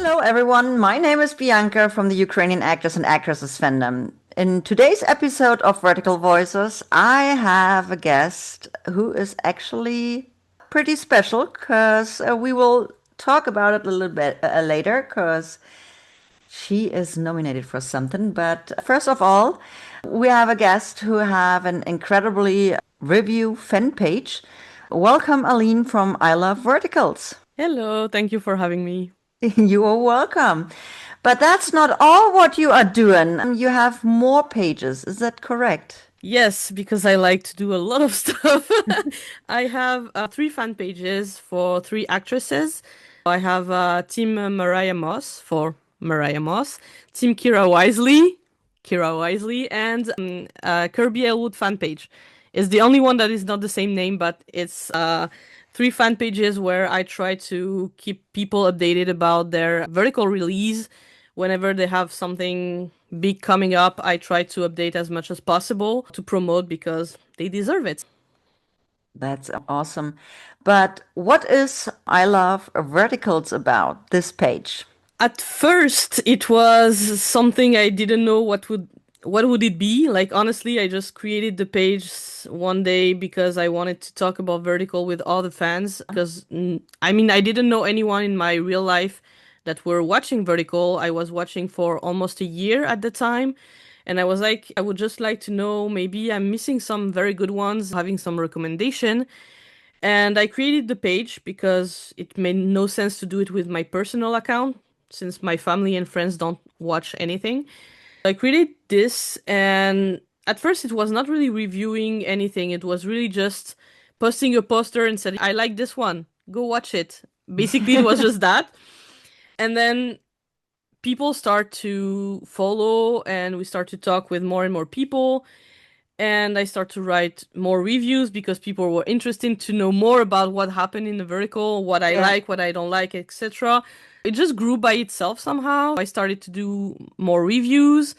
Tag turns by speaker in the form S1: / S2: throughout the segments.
S1: Hello, everyone. My name is Bianca from the Ukrainian Actors and Actresses fandom. In today's episode of Vertical Voices, I have a guest who is actually pretty special because we will talk about it a little bit later because she is nominated for something. But first of all, we have a guest who have an incredibly review fan page. Welcome, Aline from I Love Verticals.
S2: Hello, thank you for having me.
S1: You are welcome. But that's not all what you are doing. You have more pages. Is that correct?
S2: Yes, because I like to do a lot of stuff. I have three fan pages for three actresses. I have Team.Mariah.Moss for Mariah Moss, Team.Kyra.Wisely, Kyra Wisely, and KirbyEllwood.Fanpage. It's the only one that is not the same name, but it's three fan pages where I try to keep people updated about their vertical release. Whenever they have something big coming up, I try to update as much as possible to promote because they deserve it.
S1: That's awesome. But what is I Love Verticals about, this page?
S2: At first, it was something I didn't know what would it be. Like honestly, I just created the page one day because I wanted to talk about vertical with all the fans because I mean, I didn't know anyone in my real life that were watching vertical. I was watching for almost a year at the time. And I was like, I would just like to know, maybe I'm missing some very good ones, having some recommendation. And I created the page because it made no sense to do it with my personal account since my family and friends don't watch anything. I created this, and at first it was not really reviewing anything. It was really just posting a poster and said, I like this one, go watch it. Basically, it was just that. And then people start to follow, and we start to talk with more and more people. And I start to write more reviews because people were interested to know more about what happened in the vertical, what I
S1: Yeah.
S2: like, what I don't like, etc. It just grew by itself somehow. I started to do more reviews,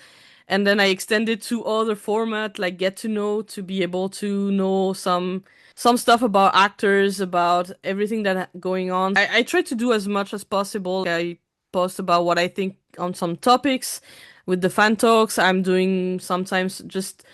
S2: and then I extended to other format like get to know, to be able to know some stuff about actors, about everything that going on. I try to do as much as possible. I post about what I think on some topics with the fan talks. I'm doing sometimes just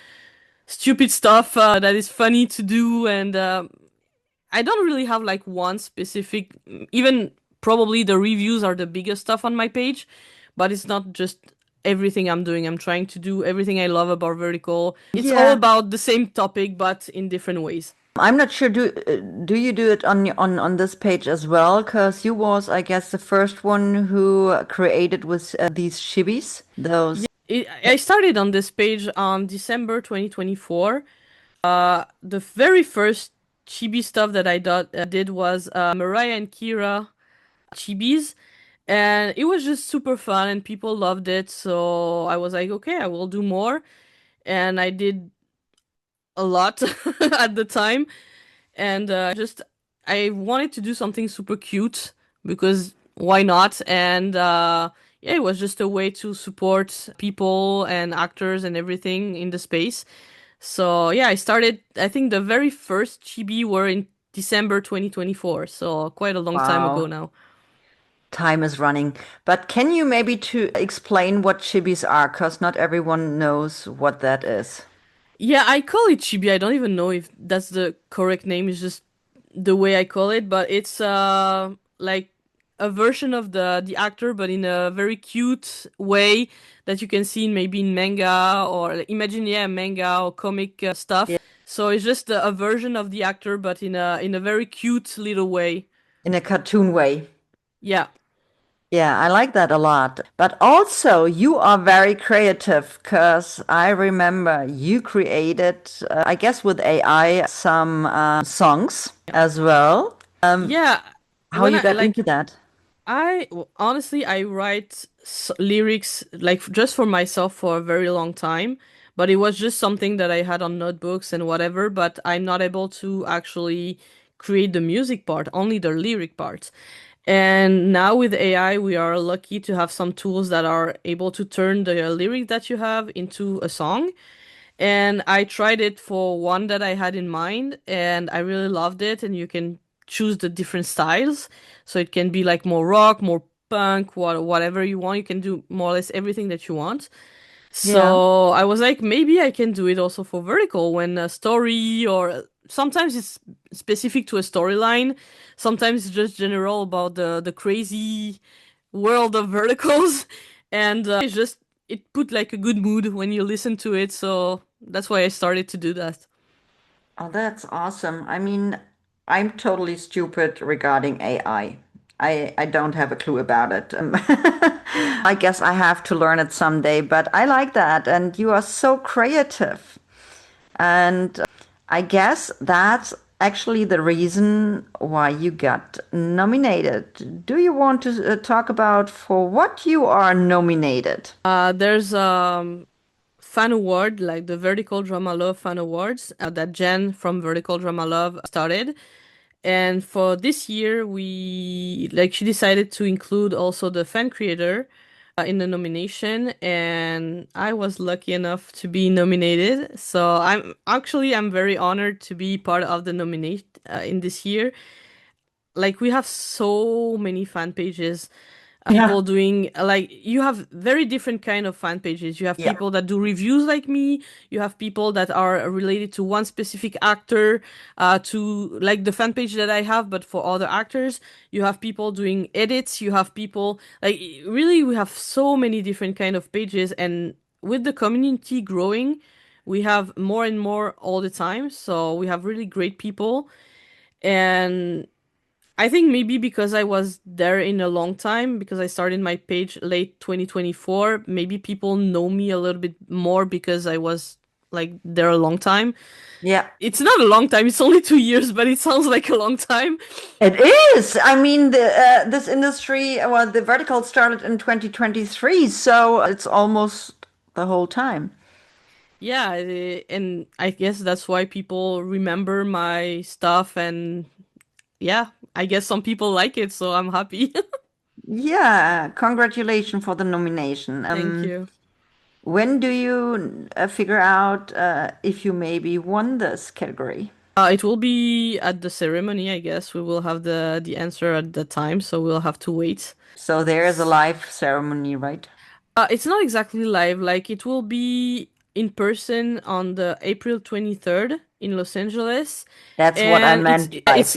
S2: stupid stuff that is funny to do, and I don't really have like one specific. Even probably the reviews are the biggest stuff on my page, but it's not just everything I'm doing. I'm trying to do everything I love about vertical. It's all
S1: Yeah.
S2: about the same topic but in different ways.
S1: I'm not sure. Do you do it on on this page as well? Because you was, I guess, the first one who created with these shibis. Those.
S2: I started on this page on December 2024. The very first chibi stuff that did was Mariah and Kira chibis, and it was just super fun and people loved it. So I was like, okay, I will do more, and I did a lot at the time. And just I wanted to do something super cute because why not? And yeah, it was just a way to support people and actors and everything in the space. So yeah, I started. I think the very first chibi were in December 2024, so quite a long time ago
S1: Wow.
S2: now.
S1: Time is running. But can you maybe to explain what chibis are? Because not everyone knows what that is.
S2: Yeah, I call it chibi. I don't even know if that's the correct name. It's just the way I call it, but it's like a version of the actor, but in a very cute way that you can see maybe in manga or imagine, yeah, manga or comic stuff.
S1: Yeah.
S2: So it's just a version of the actor, but in a very cute little way.
S1: In a cartoon way.
S2: Yeah.
S1: Yeah, I like that a lot. But also, you are very creative because I remember you created, I guess with AI, some songs as well.
S2: Yeah,
S1: How
S2: when
S1: you
S2: I
S1: got into
S2: like
S1: that?
S2: honestly, I write lyrics like just for myself for a very long time, but it was just something that I had on notebooks and whatever, but I'm not able to actually create the music part, only the lyric part. And now with AI, we are lucky to have some tools that are able to turn the lyric that you have into a song. And I tried it for one that I had in mind, and I really loved it. And you can choose the different styles. So it can be like more rock, more punk, whatever you want. You can do more or less everything that you want.
S1: Yeah.
S2: So I was like, maybe I can do it also for vertical when a story or sometimes it's specific to a storyline. Sometimes it's just general about the crazy world of verticals, and it's just it put like a good mood when you listen to it. So that's why I started to do that.
S1: Oh, that's awesome. I mean, I'm totally stupid regarding AI. I don't have a clue about it. I guess I have to learn it someday, but I like that. And you are so creative. And I guess that's actually the reason why you got nominated. Do you want to talk about for what you are nominated?
S2: There's fan award like the Vertical Drama Love fan awards that Jen from Vertical Drama Love started. And for this year, we like she decided to include also the fan creator in the nomination, and I was lucky enough to be nominated. So I'm very honored to be part of the nomination in this year. Like we have so many fan pages,
S1: Yeah.
S2: people doing like you have very different kind of fan pages. You have
S1: Yeah.
S2: people that do reviews like me. You have people that are related to one specific actor, to like the fan page that I have, but for other actors. You have people doing edits. You have people like really we have so many different kind of pages, and with the community growing, we have more and more all the time. So we have really great people, and I think maybe because I was there in a long time, because I started my page late 2024, maybe people know me a little bit more because I was like there a long time.
S1: Yeah.
S2: It's not a long time, it's only 2 years, but it sounds like a long time.
S1: It is. I mean, this industry, well, the vertical started in 2023, so it's almost the whole time.
S2: Yeah, and I guess that's why people remember my stuff, and yeah, I guess some people like it, so I'm happy.
S1: Yeah, congratulations for the nomination.
S2: Thank you.
S1: When do you figure out if you maybe won this category?
S2: It will be at the ceremony, I guess. We will have the answer at the time, so we'll have to wait.
S1: So there is a live ceremony, right?
S2: It's not exactly live, like it will be in person on the April 23rd in Los Angeles.
S1: That's what I
S2: And
S1: meant live.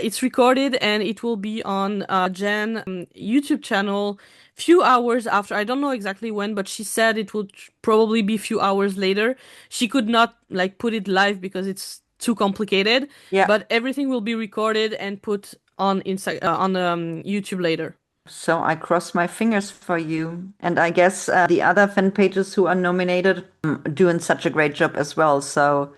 S2: it's recorded, and it will be on Jen YouTube channel few hours after. I don't know exactly when, but she said it would probably be few hours later. She could not like put it live because it's too complicated,
S1: Yeah.
S2: but everything will be recorded and put on on YouTube later.
S1: So I cross my fingers for you. And I guess the other fan pages who are nominated doing such a great job as well. So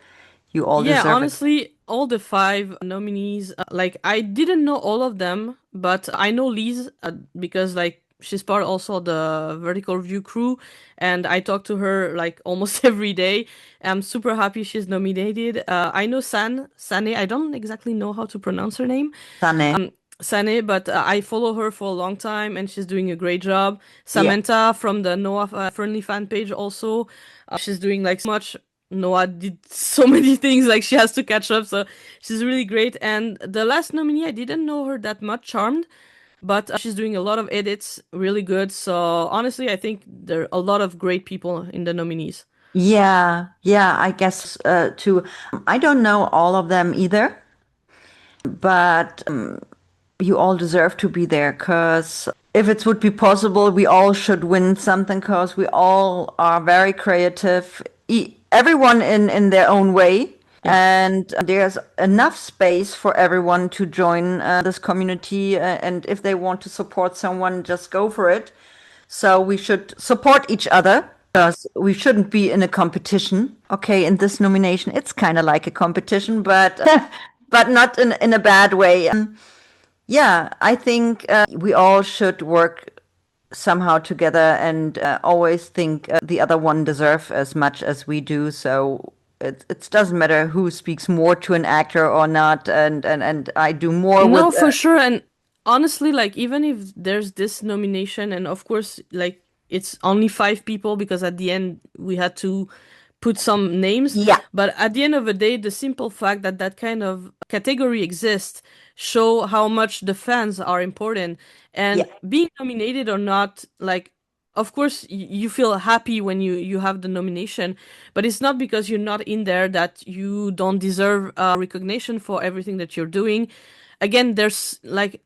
S1: you all
S2: Yeah,
S1: deserve it.
S2: honestly, all the five nominees, like I didn't know all of them, but I know Liz because like she's part also of the Vertical Review crew, and I talk to her like almost every day. I'm super happy she's nominated. I know Sane. I don't exactly know how to pronounce her name.
S1: Sunny.
S2: Sane, but I follow her for a long time, and she's doing a great job.
S1: Yeah.
S2: Samantha from the Noah Friendly fan page also, she's doing like so much. Noah did so many things, like she has to catch up, so she's really great. And the last nominee, I didn't know her that much, Charmed, but she's doing a lot of edits, really good. So honestly, I think there are a lot of great people in the nominees.
S1: Yeah. Yeah. I guess too. I don't know all of them either, but you all deserve to be there because if it would be possible, we all should win something because we all are very creative, everyone in their own way.
S2: Yeah.
S1: And there's enough space for everyone to join this community. And if they want to support someone, just go for it. So we should support each other because we shouldn't be in a competition. Okay, in this nomination, it's kind of like a competition, but but not in a bad way. Yeah, I think we all should work somehow together and always think the other one deserve as much as we do. So it doesn't matter who speaks more to an actor or not. And I do more with.
S2: No, for sure. And honestly, like even if there's this nomination, and of course, like it's only five people because at the end we had to put some names,
S1: Yeah,
S2: but at the end of the day, the simple fact that that kind of category exists show how much the fans are important.
S1: yeah,
S2: And being nominated or not, like, of course you feel happy when you have the nomination, but it's not because you're not in there that you don't deserve recognition for everything that you're doing. Again, there's like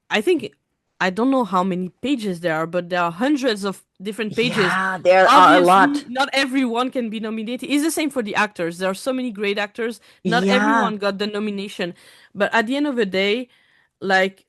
S2: I think, I don't know how many pages there are, but there are hundreds of different pages.
S1: yeah, there are a lot.
S2: Obviously, not everyone can be nominated. It's the same for the actors. There are so many great actors. Not
S1: Yeah,
S2: everyone got the nomination. But at the end of the day, like,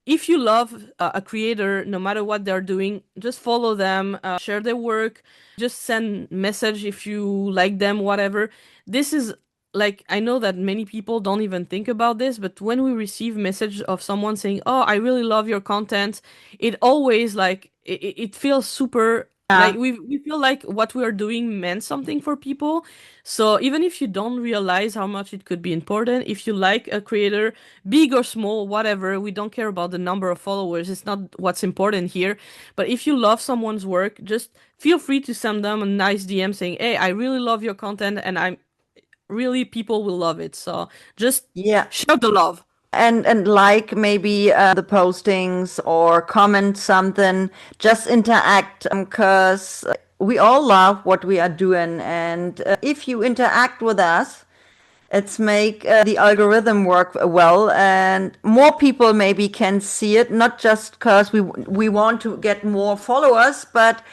S2: if you love a creator, no matter what they're doing, just follow them, share their work, just send message if you like them, whatever. This is like, I know that many people don't even think about this, but when we receive message of someone saying, "Oh, I really love your content," it always like it feels super like
S1: yeah,
S2: we feel like what we are doing meant something for people. So even if you don't realize how much it could be important, if you like a creator, big or small, whatever, we don't care about the number of followers. It's not what's important here. But if you love someone's work, just feel free to send them a nice DM saying, "Hey, I really love your content, and I'm really, people will love it." So just
S1: yeah.
S2: share the love.
S1: And like maybe the postings or comment something, just interact because we all love what we are doing, and if you interact with us, it's make the algorithm work well, and more people maybe can see it, not just because we want to get more followers, but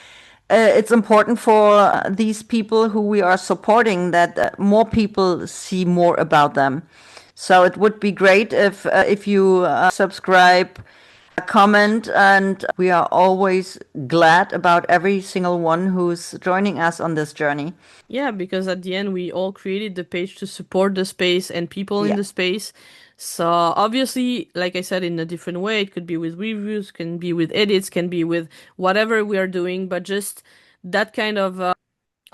S1: it's important for these people who we are supporting that more people see more about them. So it would be great if you subscribe, comment, and we are always glad about every single one who's joining us on this journey.
S2: Yeah, because at the end, we all created the page to support the space and people in
S1: Yeah,
S2: the space. So obviously, like I said, in a different way, it could be with reviews, can be with edits, can be with whatever we are doing, but just that kind of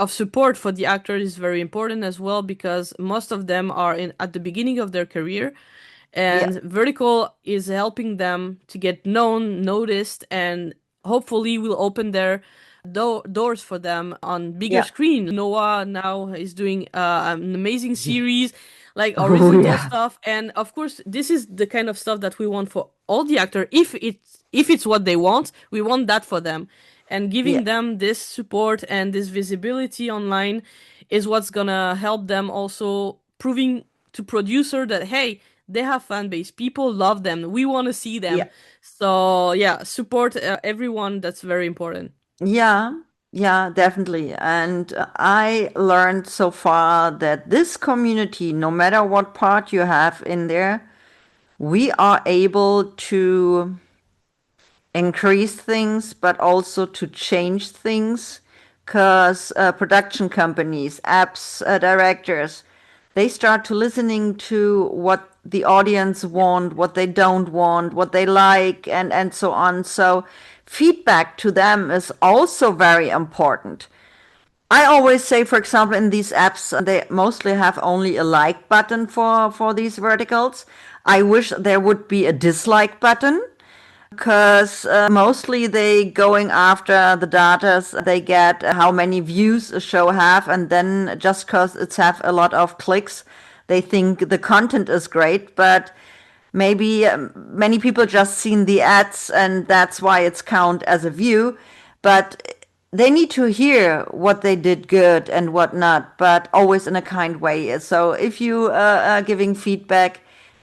S2: support for the actor is very important as well, because most of them are in at the beginning of their career,
S1: yeah,
S2: and Vertical is helping them to get known, noticed, and hopefully will open their doors for them on bigger
S1: yeah.
S2: screen. Noah now is doing an amazing
S1: Yeah.
S2: series, like
S1: Oh,
S2: horizontal
S1: yeah.
S2: stuff, and of course, this is the kind of stuff that we want for all the actor. If it's what they want, we want that for them, and
S1: Yeah.
S2: giving them this support and this visibility online is what's gonna help them also proving to producer that, hey, they have fan base, people love them, we want to see them.
S1: Yeah.
S2: So yeah, support everyone, that's very important.
S1: Yeah. Yeah, definitely. And I learned so far that this community, no matter what part you have in there, we are able to increase things, but also to change things. Because production companies, apps, directors, they start to listening to what the audience want, what they don't want, what they like, and so on. So feedback to them is also very important. I always say, for example, in these apps, they mostly have only a like button for these verticals. I wish there would be a dislike button because mostly they going after the datas they get, how many views a show have, and then just because it's have a lot of clicks, they think the content is great, but maybe many people just seen the ads and that's why it's count as a view, but they need to hear what they did good and what not, but always in a kind way. So if you are giving feedback,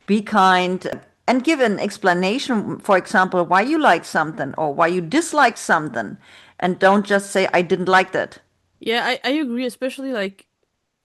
S1: be kind and give an explanation, for example, why you like something or why you dislike something, and don't just say, I didn't like that.
S2: Yeah, I agree, especially like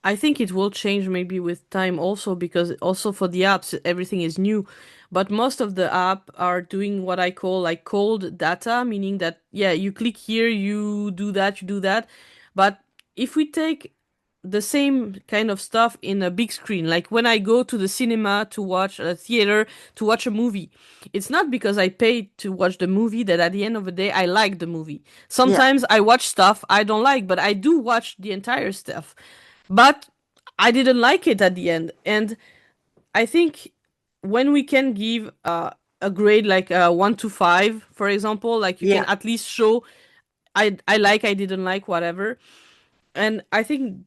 S2: I think it will change maybe with time also, because also for the apps everything is new, but most of the app are doing what I call like cold data, meaning that yeah, you click here, you do that. But if we take the same kind of stuff in a big screen, like when I go to the cinema to watch a theater to watch a movie, it's not because I paid to watch the movie that at the end of the day I like the movie.
S1: Yeah,
S2: Sometimes I watch stuff I don't like, but I do watch the entire stuff. But I didn't like it at the end. And I think when we can give a grade like 1 to 5, for example, like you can
S1: yeah,
S2: at least show I didn't like, whatever. And I think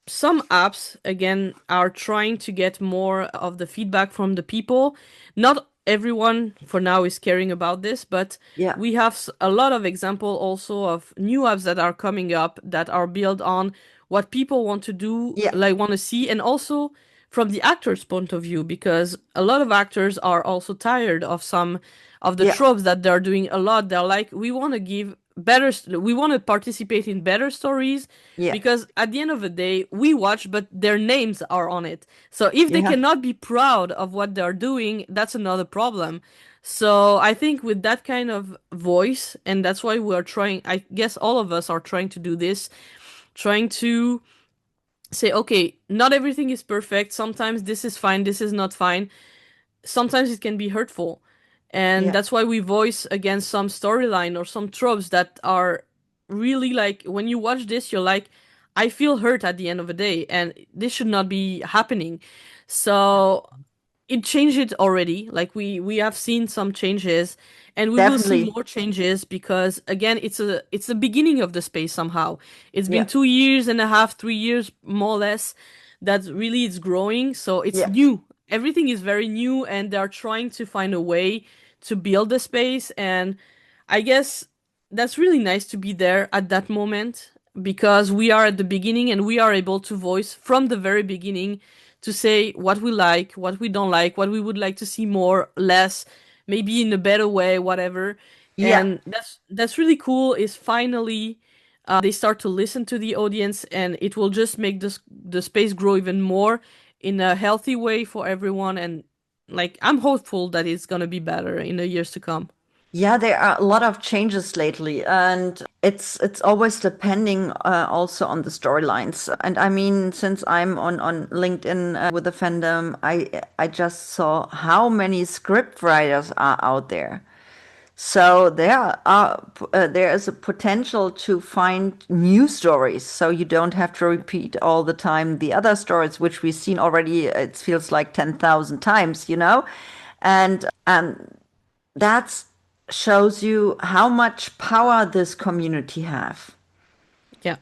S2: some apps again are trying to get more of the feedback from the people. Not everyone for now is caring about this, but
S1: Yeah,
S2: we have a lot of example also of new apps that are coming up that are built on what people want to do,
S1: yeah,
S2: like want to see, and also from the actor's point of view, because a lot of actors are also tired of some of the
S1: yeah,
S2: tropes that they're doing a lot. They're like, we want to give better, we want to participate in better stories,
S1: yeah,
S2: because at the end of the day we watch but their names are on it, so if they
S1: yeah,
S2: cannot be proud of what they're doing, that's another problem. So I think with that kind of voice, and that's why we are trying, I guess all of us are trying to do this, trying to say, okay, not everything is perfect, sometimes this is fine, this is not fine, sometimes it can be hurtful. And
S1: yeah,
S2: that's why we voice against some storyline or some tropes that are really like, when you watch this, you're like, I feel hurt at the end of the day, and this should not be happening. So it changed it already. Like we have seen some changes, and we will see
S1: definitely.
S2: more changes, because again, it's the beginning of the space somehow. It's been
S1: Yeah,
S2: 2 years and a half, 3 years more or less, that really it's growing. So it's
S1: yeah,
S2: new. Everything is very new, and they're trying to find a way to build the space. And I guess that's really nice to be there at that moment, because we are at the beginning and we are able to voice from the very beginning, to say what we like, what we don't like, what we would like to see more, less, maybe in a better way, whatever.
S1: yeah.
S2: And that's really cool. Is finally they start to listen to the audience, and it will just make the space grow even more in a healthy way for everyone. And like, I'm hopeful that it's gonna be better in the years to come.
S1: Yeah, there are a lot of changes lately, and it's always depending also on the storylines. And I mean, since I'm on LinkedIn with the fandom, I just saw how many script writers are out there. So there is a potential to find new stories, so you don't have to repeat all the time the other stories, which we've seen already. It feels like 10,000 times, you know, and that shows you how much power this community have.
S2: Yeah.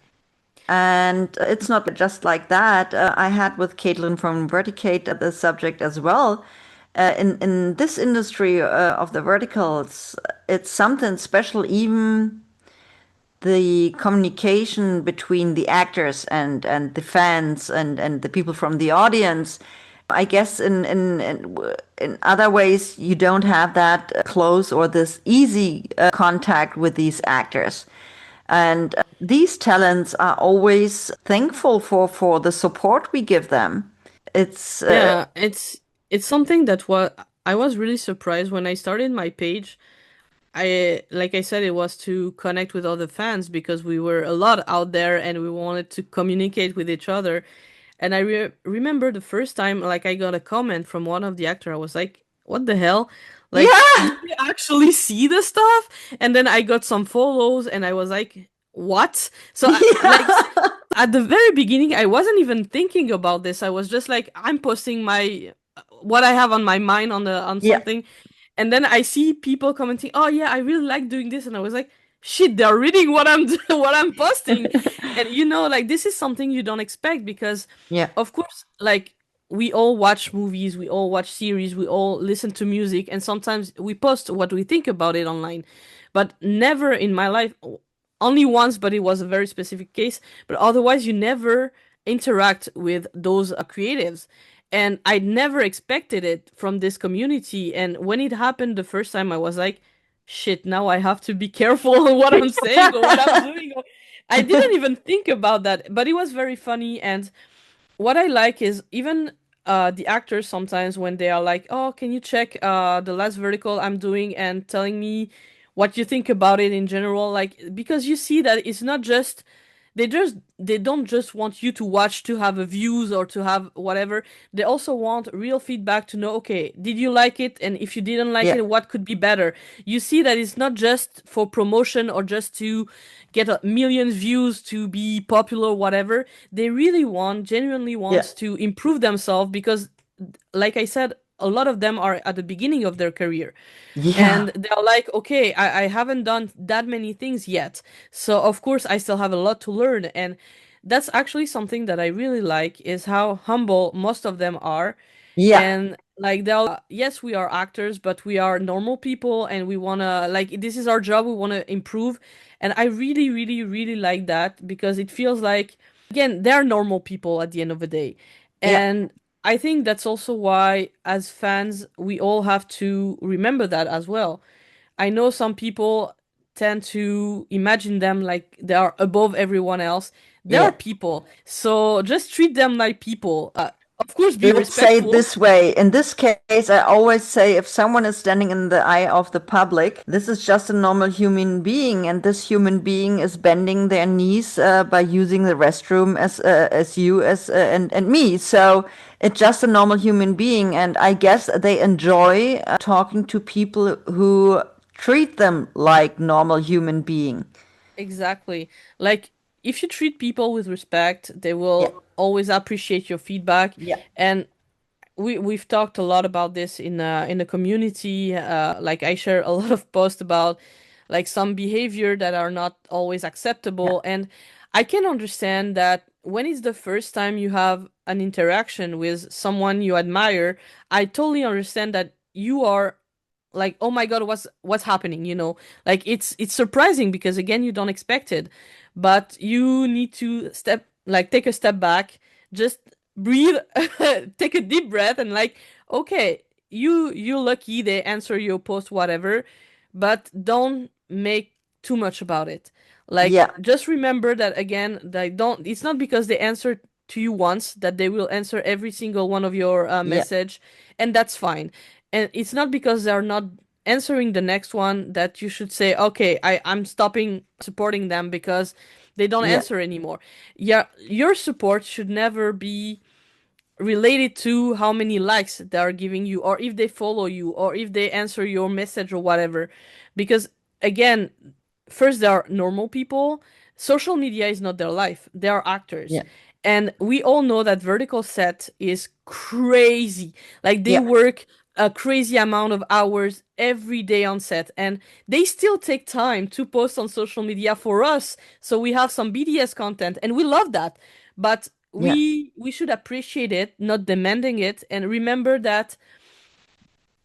S1: And it's not just like that. I had with Caitlin from Verticate the subject as well. In this industry of the verticals, it's something special. Even the communication between the actors and the fans and the people from the audience. I guess in other ways you don't have that close or this easy contact with these actors. And these talents are always thankful for the support we give them. It's
S2: Yeah, it's something that what I was really surprised when I started my page. I, like I said, it was to connect with other fans, because we were a lot out there and we wanted to communicate with each other. And I remember the first time, like, I got a comment from one of the actor. I was like, "What the hell? Like,
S1: yeah,
S2: do you actually see the stuff?" And then I got some follows, and I was like, "What?" So, like,
S1: yeah,
S2: at the very beginning, I wasn't even thinking about this. I was just like, I'm posting my what I have on my mind on
S1: yeah,
S2: something, and then I see people commenting, "Oh yeah, I really like doing this," and I was like, "Shit, they're reading what I'm what I'm posting," and like, this is something you don't expect, because,
S1: yeah,
S2: of course, like, we all watch movies, we all watch series, we all listen to music, and sometimes we post what we think about it online, but never in my life, only once, but it was a very specific case. But otherwise, you never interact with those creatives, and I never expected it from this community. And when it happened the first time, I was like, shit, now I have to be careful on what I'm saying or what I'm doing. I didn't even think about that, but it was very funny. And what I like is, even the actors sometimes, when they are like, "Oh, can you check the last vertical I'm doing and telling me what you think about it in general?" Like, because you see that it's not just, they don't just want you to watch to have a views or to have whatever. They also want real feedback to know, okay, did you like it? And if you didn't like
S1: yeah,
S2: it, what could be better? You see that it's not just for promotion or just to get a million views to be popular or whatever. They really want, genuinely
S1: yeah,
S2: wants to improve themselves, because, like I said, a lot of them are at the beginning of their career,
S1: yeah,
S2: and they're like, okay, I haven't done that many things yet, so of course I still have a lot to learn. And that's actually something that I really like is how humble most of them are.
S1: Yeah,
S2: And like they'll yes, we are actors, but we are normal people and we want to like this is our job, we want to improve. And I really really really like that because it feels like again, they're normal people at the end of the day.
S1: yeah,
S2: And I think that's also why as fans we all have to remember that as well. I know some people tend to imagine them like they are above everyone else. They are
S1: yeah.
S2: people, so just treat them like people. Of course, be
S1: Let's say it
S2: respectful.
S1: this way. In this case, I always say if someone is standing in the eye of the public, this is just a normal human being, and this human being is bending their knees by using the restroom as you as and me. So it's just a normal human being, and I guess they enjoy talking to people who treat them like normal human being.
S2: Exactly. Like if you treat people with respect, they
S1: Yeah,
S2: will always appreciate your feedback.
S1: yeah,
S2: And we've talked a lot about this in the community. Like I share a lot of posts about like some behavior that are not always
S1: yeah,
S2: acceptable, and I can understand that when it's the first time you have an interaction with someone you admire. I totally understand that you are like, oh my god, what's happening, like it's surprising because again you don't expect it, but you need to take a step back, just breathe, take a deep breath, and like, okay, you're lucky they answer your post, whatever, but don't make too much about it. Like
S1: yeah,
S2: just remember that again, they don't it's not because they answer to you once that they will answer every single one of your
S1: yeah,
S2: message, and that's fine. And it's not because they're not answering the next one that you should say, okay, I'm stopping supporting them because they don't
S1: yeah,
S2: answer anymore. Yeah, your support should never be related to how many likes they are giving you, or if they follow you, or if they answer your message or whatever. Because again, first, they are normal people. Social media is not their life, they are actors.
S1: yeah,
S2: And we all know that vertical set is crazy. Like they
S1: yeah,
S2: work a crazy amount of hours every day on set, and they still take time to post on social media for us, so we have some BDS content, and we love that. But
S1: yeah,
S2: we should appreciate it, not demanding it, and remember that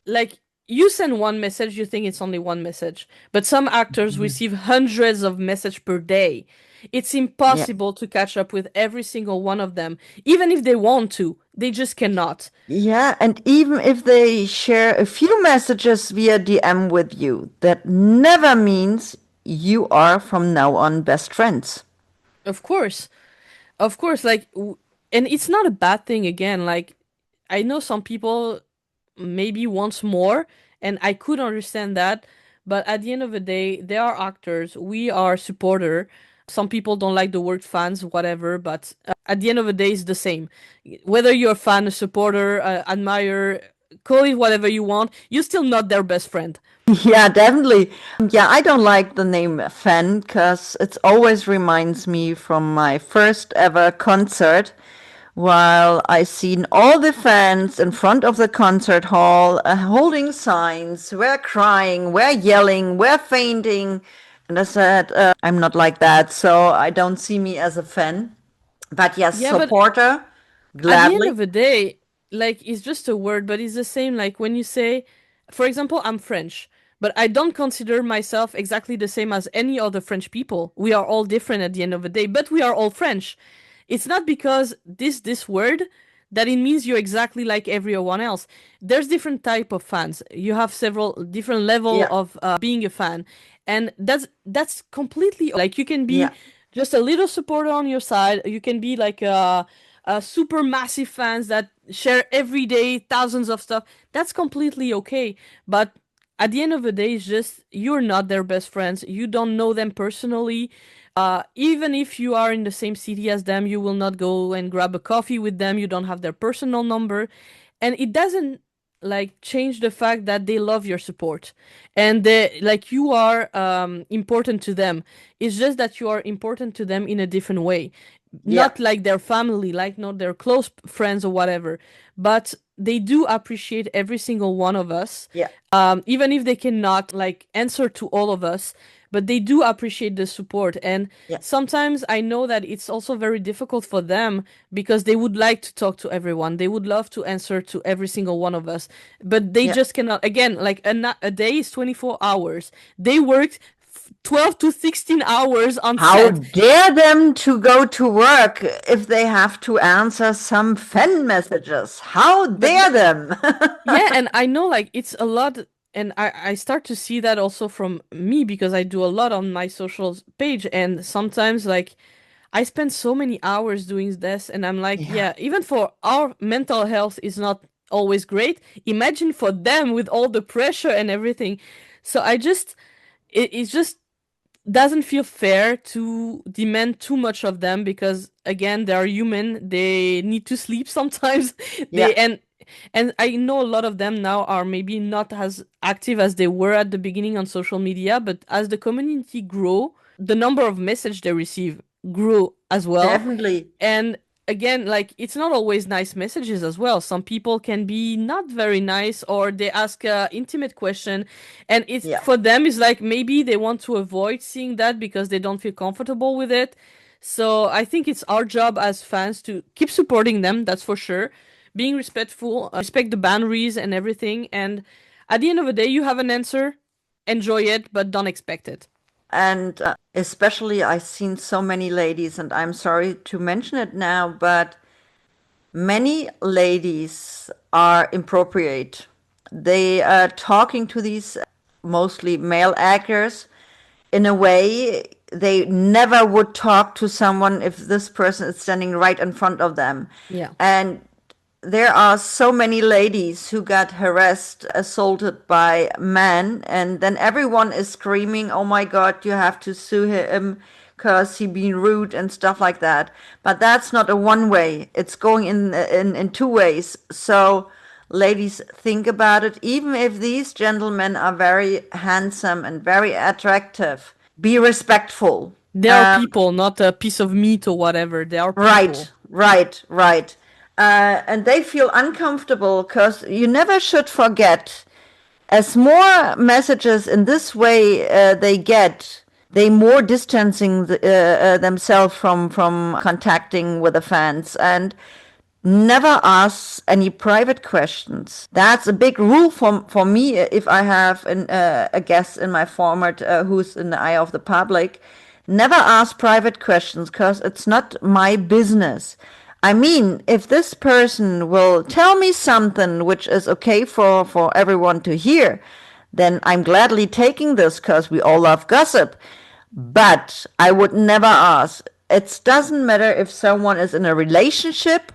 S2: like you send one message, you think it's only one message, but some actors
S1: yeah,
S2: receive hundreds of messages per day. It's
S1: yeah.
S2: impossible to catch up with every single one of them, even if they want to. They just cannot.
S1: Yeah, and even if they share a few messages via DM with you, that never means you are from now on best friends.
S2: Of course. Of course, and it's not a bad thing again. Like, I know some people maybe wants more, and I could understand that, but at the end of the day, they are actors. We are supporter. Some people don't like the word fans, whatever, but at the end of the day, it's the same. Whether you're a fan, a supporter, admire, call it whatever you want, you're still not their best friend.
S1: Yeah, definitely. Yeah, I don't like the name fan because it always reminds me from my first ever concert. While I seen all the fans in front of the concert hall holding signs, we're crying, we're yelling, we're fainting. And I said, I'm not like that, so I don't see me as a fan. But yes,
S2: Yeah, but
S1: supporter,
S2: at the end
S1: gladly.
S2: of the day, like it's just a word, but it's the same. Like when you say, for example, I'm French, but I don't consider myself exactly the same as any other French people. We are all different at the end of the day, but we are all French. It's not because this word that it means you're exactly like everyone else. There's different type of fans. You have several different level
S1: Yeah,
S2: of being a fan, and that's completely like you can
S1: yeah,
S2: be just a little supporter on your side. You can be like super massive fans that share every day thousands of stuff. That's completely okay. But at the end of the day, it's just you're not their best friends. You don't know them personally. Even if you are in the same city as them, you will not go and grab a coffee with them. You don't have their personal number. And it doesn't like change the fact that they love your support and they like you are important to them. It's just that you are important to them in a different way,
S1: yeah,
S2: not like their family, like not their close friends or whatever, but they do appreciate every single one of us,
S1: yeah,
S2: even if they cannot like answer to all of us. but they do appreciate the support. And
S1: Yeah.
S2: sometimes I know that it's also very difficult for them because they would like to talk to everyone. They would love to answer to every single one of us, but they
S1: Yeah.
S2: just cannot. Again, like a day is 24 hours. They worked 12 to 16 hours on
S1: How
S2: set.
S1: dare them to go to work if they have to answer some fan messages? How
S2: But
S1: dare them?
S2: yeah, and I know like it's a lot, and I start to see that also from me because I do a lot on my social page, and sometimes like I spend so many hours doing this, and I'm like,
S1: Yeah,
S2: yeah, even for our mental health is not always great. Imagine for them with all the pressure and everything. So it's just doesn't feel fair to demand too much of them because again they are human, they need to sleep sometimes.
S1: yeah,
S2: And I know a lot of them now are maybe not as active as they were at the beginning on social media, but as the community grow, the number of message they receive grew as well.
S1: definitely.
S2: And again, like it's not always nice messages as well. Some people can be not very nice, or they ask a intimate question, and it's
S1: Yeah.
S2: for them is like maybe they want to avoid seeing that because they don't feel comfortable with it. So I think it's our job as fans to keep supporting them, that's for sure, being respectful, respect the boundaries and everything. And at the end of the day, you have an answer, enjoy it, but don't expect it.
S1: And especially, I've seen so many ladies, and I'm sorry to mention it now, but many ladies are inappropriate. They are talking to these mostly male actors in a way they never would talk to someone if this person is standing right in front of them.
S2: Yeah.
S1: And there are so many ladies who got harassed, assaulted by men, and then everyone is screaming, "Oh my God, you have to sue him because he been rude," and stuff like that. But that's not a one way. It's going in two ways. So ladies, think about it. Even if these gentlemen are very handsome and very attractive, be respectful.
S2: They are people, not a piece of meat or whatever. They are
S1: Right,
S2: people.
S1: right, right. And they feel uncomfortable because you never should forget, as more messages in this way they get, they more distancing themselves from contacting with the fans, and never ask any private questions. That's a big rule for me if I have a guest in my format who's in the eye of the public. Never ask private questions because it's not my business. I mean, if this person will tell me something which is okay for everyone to hear, then I'm gladly taking this because we all love gossip. But I would never ask. It doesn't matter if someone is in a relationship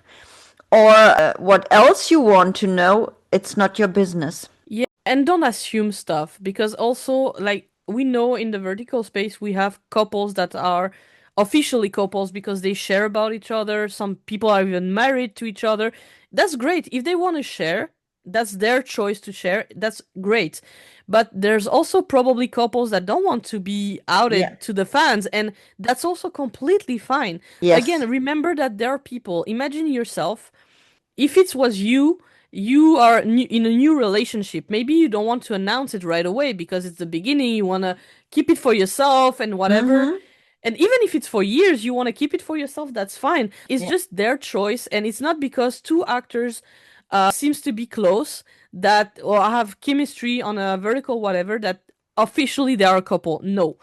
S1: or what else you want to know. It's not your business.
S2: Yeah, and don't assume stuff because also, like, we know in the vertical space we have couples that are officially couples because they share about each other. Some people are even married to each other. That's great. If they want to share, that's their choice to share. That's great. But there's also probably couples that don't want to be
S1: Yeah.
S2: outed to the fans, and that's also completely fine.
S1: Yes.
S2: Again, remember that there are people. Imagine yourself if it was you, you are in a new relationship. Maybe you don't want to announce it right away because it's the beginning. You want to keep it for yourself and whatever.
S1: Mm-hmm.
S2: And even if it's for years, you want to keep it for yourself, that's fine. It's
S1: Yeah.
S2: just their choice. And it's not because two actors seems to be close that or have chemistry on a vertical whatever that officially they are a couple. No,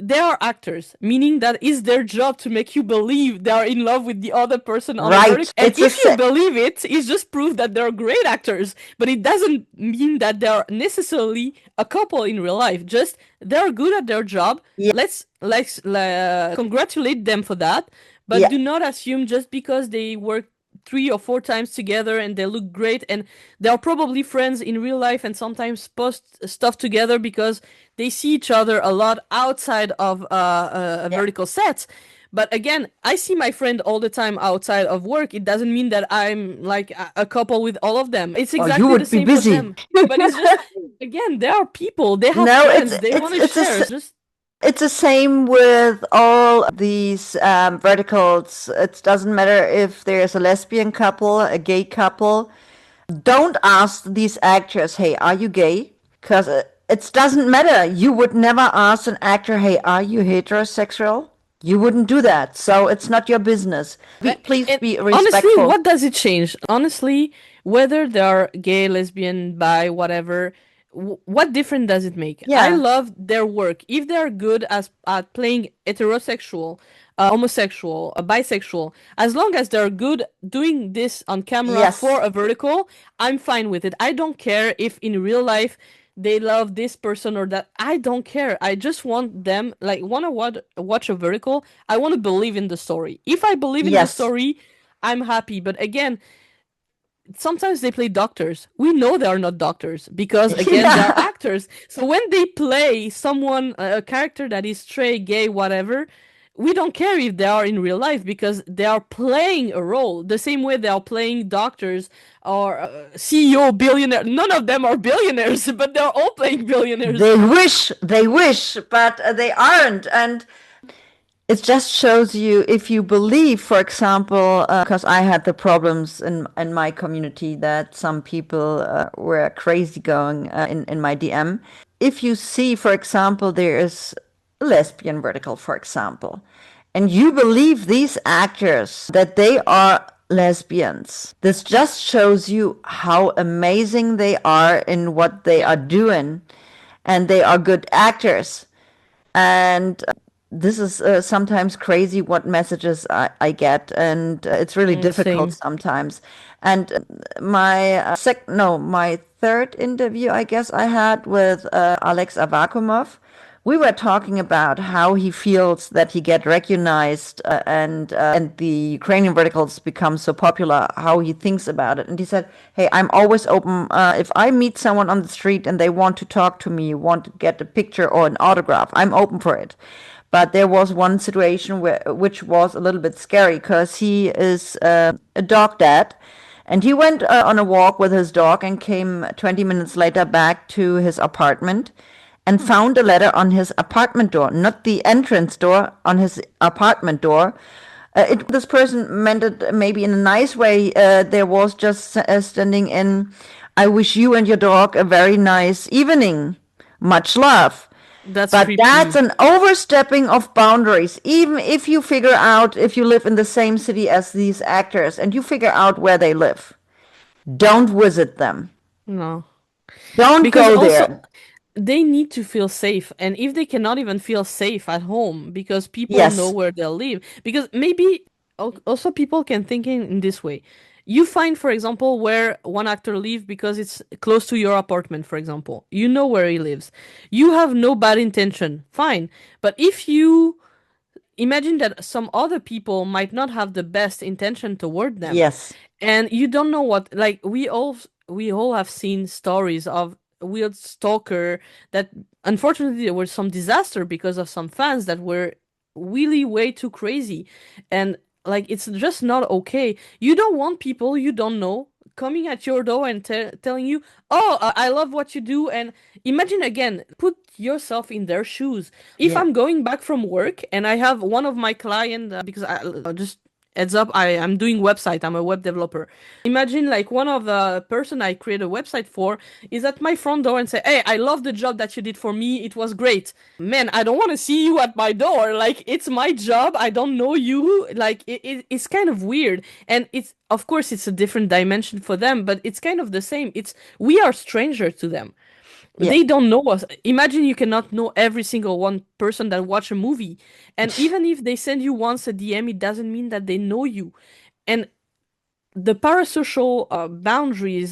S2: they are actors, meaning that is their job to make you believe they are in love with the other person on a
S1: Right.
S2: vertical. And if you believe it, it's just proof that they're great actors. But it doesn't mean that they're necessarily a couple in real life. Just they're good at their job.
S1: Yeah.
S2: Let's congratulate them for that. But
S1: Yeah.
S2: do not assume just because they work 3 or 4 times together and they look great and they are probably friends in real life and sometimes post stuff together because they see each other a lot outside of a
S1: Yeah.
S2: vertical set. But again, I see my friend all the time outside of work. It doesn't mean that I'm like a couple with all of them. It's
S1: Or you
S2: exactly the
S1: would be
S2: same for
S1: busy.
S2: them. But it's just again, they are people. They have
S1: No,
S2: friends. They want to share. Just
S1: it's the same with all these verticals. It doesn't matter if there's a lesbian couple, a gay couple. Don't ask these actors, "Hey, are you gay?" Because it doesn't matter. You would never ask an actor, hey, are you heterosexual? You wouldn't do that. So it's not your business. Please
S2: And
S1: be
S2: honestly,
S1: respectful.
S2: what does it change? Honestly, whether they are gay, lesbian, bi, whatever, what difference does it make? I
S1: Yeah.
S2: love their work. If they are good as at playing heterosexual, homosexual, bisexual, as long as they're good doing this on camera
S1: Yes.
S2: for a vertical, I'm fine with it. I don't care if in real life they love this person or that. I don't care. I just want them, like, want to watch a vertical. I want to believe in the story. If I believe in the
S1: Yes.
S2: story, I'm happy. But again, sometimes they play doctors. We know they are not doctors because again, they are
S1: Yeah.
S2: actors. So when they play someone, a character that is straight, gay, whatever, we don't care if they are in real life because they are playing a role the same way they are playing doctors or CEO, billionaire. None of them are billionaires, but they're all playing billionaires.
S1: They wish, but they aren't. And it just shows you if you believe, for example, because I had the problems in my community that some people were crazy going in my DM. If you see, for example, there is a lesbian vertical, for example, and you believe these actors that they are lesbians, this just shows you how amazing they are in what they are doing, and they are good actors. And this is sometimes crazy what messages I get, and it's really difficult
S2: Same.
S1: sometimes. And my no, my third interview, I guess I had with Alex Avakumov. We were talking about how he feels that he get recognized and the Ukrainian verticals become so popular. How he thinks about it, and he said, "Hey, I'm always open. If I meet someone on the street and they want to talk to me, want to get a picture or an autograph, I'm open for it." But there was one situation which was a little bit scary because he is a dog dad, and he went on a walk with his dog and came 20 minutes later back to his apartment and found a letter on his apartment door, not the entrance door, on his apartment door. This person meant it maybe in a nice way. There was just standing in, "I wish you and your dog a very nice evening. Much love."
S2: That's
S1: But that's
S2: creepy.
S1: an overstepping of boundaries. Even if you figure out if you live in the same city as these actors and you figure out where they live, don't visit them.
S2: No.
S1: Don't
S2: Because
S1: go
S2: also
S1: there.
S2: they need to feel safe, and if they cannot even feel safe at home because people know
S1: Yes.
S2: where they'll live, because maybe also people can think in this way. You find, for example, where one actor live because it's close to your apartment, for example, you know where he lives, you have no bad intention, fine. But if you imagine that some other people might not have the best intention toward them,
S1: Yes.
S2: and you don't know what, like, we all have seen stories of weird stalker that unfortunately there was some disaster because of some fans that were really way too crazy. And like, it's just not okay. You don't want people you don't know coming at your door and telling you, "Oh, I love what you do." And imagine again, put yourself in their shoes. If
S1: Yeah.
S2: I'm going back from work and I have one of my client, because I just heads up, I'm doing website, I'm a web developer. Imagine like one of the person I create a website for is at my front door and say, "Hey, I love the job that you did for me, it was great." Man, I don't want to see you at my door. Like, it's my job, I don't know you. Like, it's kind of weird. And it's, of course, it's a different dimension for them, but it's kind of the same. It's, we are stranger to them.
S1: Yeah.
S2: They don't know us. Imagine you cannot know every single one person that watch a movie. And even if they send you once a DM, it doesn't mean that they know you. And the parasocial boundaries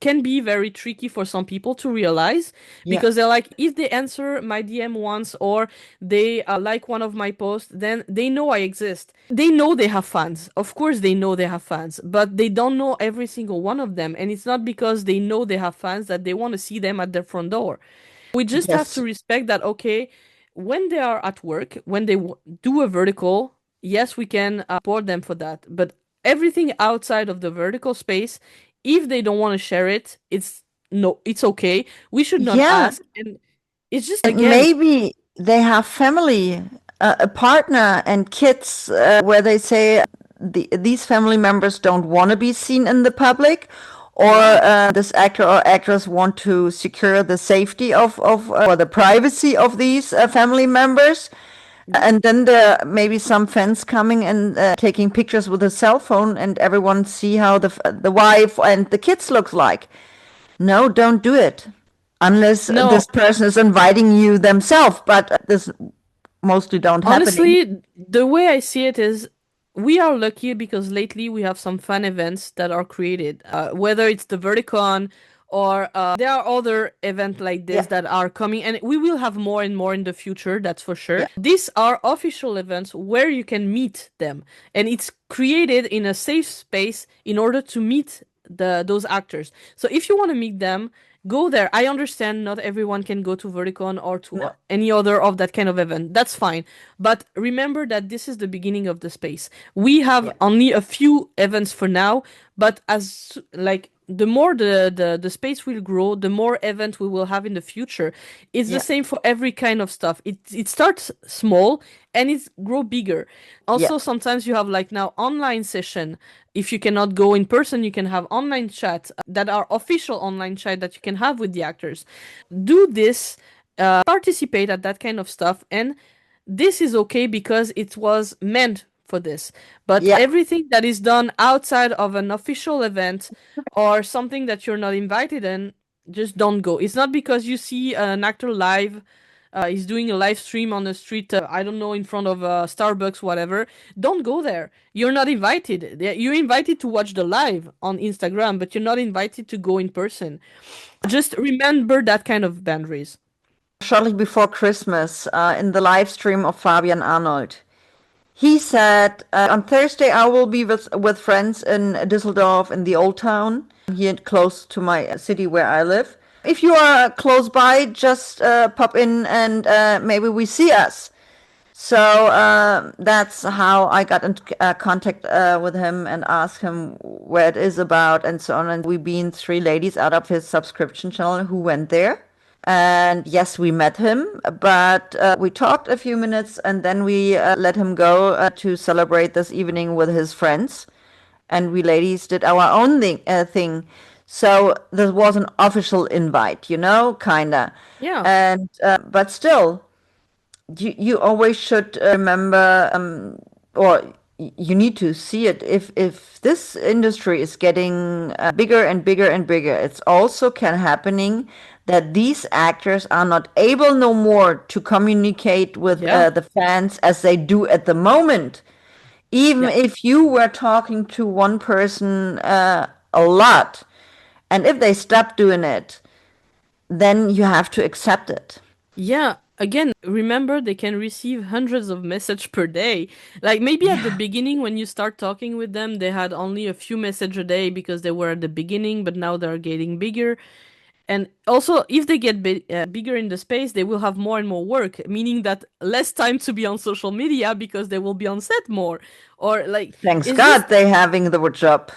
S2: can be very tricky for some people to realize,
S1: Yeah.
S2: because they're like, if they answer my DM once or they like one of my posts, then they know I exist. They know they have fans. Of course, they know they have fans, but they don't know every single one of them. And it's not because they know they have fans that they want to see them at their front door. We just have to
S1: Yes.
S2: respect that, okay, when they are at work, when they do a vertical, yes, we can support them for that. But everything outside of the vertical space, if they don't want to share it, it's no, it's okay. We should not
S1: Yeah.
S2: ask. And it's just,
S1: And
S2: again,
S1: maybe they have family, a partner, and kids where they say these family members don't want to be seen in the public, or this actor or actress want to secure the safety of or the privacy of these family members. And then there may be some fans coming and taking pictures with a cell phone, and everyone see how the wife and the kids looks like. No, don't do it unless
S2: No,
S1: this person is inviting you themselves. But this mostly don't happening.
S2: honestly, the way I see it is we are lucky because lately we have some fun events that are created, whether it's the Verticon or there are other events like
S1: Yeah,
S2: this that are coming, and we will have more and more in the future, that's for sure.
S1: yeah,
S2: These are official events where you can meet them, and it's created in a safe space in order to meet those actors. So if you want to meet them, go there. I understand not everyone can go to Verticon or to
S1: no,
S2: any other of that kind of event. That's fine. But remember that this is the beginning of the space. We have
S1: yeah,
S2: only a few events for now, but as like the more the space will grow, the more event we will have in the future. It's the
S1: yeah,
S2: same for every kind of stuff. It starts small and it grow bigger.
S1: yeah,
S2: Also, sometimes you have like now online session. If you cannot go in person, you can have online chat that are official online chat that you can have with the actors. Do this, participate at that kind of stuff, and this is okay because it was meant for this. But
S1: yeah.
S2: everything that is done outside of an official event or something that you're not invited in, just don't go. It's not because you see an actor live, he's doing a live stream on the street, I don't know, in front of Starbucks, whatever. Don't go there. You're not invited. You're invited to watch the live on Instagram, but you're not invited to go in person. Just remember that kind of boundaries.
S1: Shortly before Christmas, in the live stream of Fabian Arnold, he said, on Thursday I will be with friends in Düsseldorf in the Old Town, here close to my city where I live. If you are close by, just pop in and maybe we see us. So that's how I got in contact with him and asked him where it is about and so on. And we been three ladies out of his subscription channel who went there. And yes, we met him, but we talked a few minutes and then we let him go to celebrate this evening with his friends. And we ladies did our own thing. So this was an official invite, kinda.
S2: Yeah.
S1: And but still, you always should remember, or you need to see it. If this industry is getting bigger and bigger and bigger, it's also can happening that these actors are not able no more to communicate with
S2: Yeah.
S1: the fans as they do at the moment. Even
S2: Yeah.
S1: if you were talking to one person a lot, and if they stop doing it, then you have to accept it.
S2: Yeah, again, remember they can receive hundreds of messages per day. Like maybe at the
S1: Yeah,
S2: beginning when you start talking with them, they had only a few messages a day because they were at the beginning, but now they're getting bigger. And also, if they get bigger in the space, they will have more and more work, meaning that less time to be on social media because they will be on set more. Or like,
S1: thanks
S2: it's just
S1: God they having the job.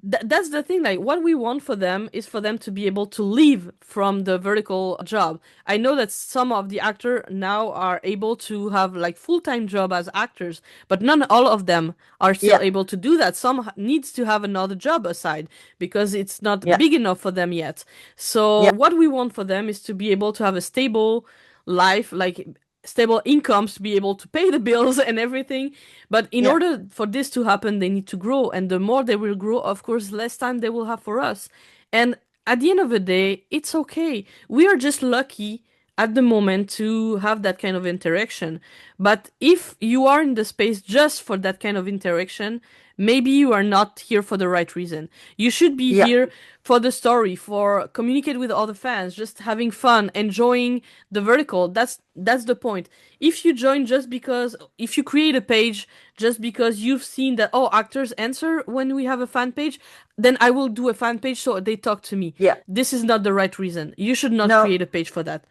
S2: that's the thing. Like what we want for them is for them to be able to leave from the vertical job. I know that some of the actor now are able to have like full-time job as actors, but not all of them are still
S1: Yeah,
S2: able to do that. Some needs to have another job aside because it's not
S1: yeah,
S2: big enough for them yet. So
S1: yeah,
S2: what we want for them is to be able to have a stable life, like stable incomes to be able to pay the bills and everything. But in
S1: yeah,
S2: order for this to happen, they need to grow. And the more they will grow, of course, less time they will have for us. And at the end of the day, it's okay. We are just lucky at the moment to have that kind of interaction. But if you are in the space just for that kind of interaction, maybe you are not here for the right reason. You should be
S1: yeah,
S2: here for the story, for communicate with other fans, just having fun, enjoying the vertical. That's the point. If you join just because if you create a page just because you've seen that actors answer when we have a fan page, then I will do a fan page so they talk to me.
S1: yeah.
S2: This is not the right reason. You should not
S1: No,
S2: create a page for that.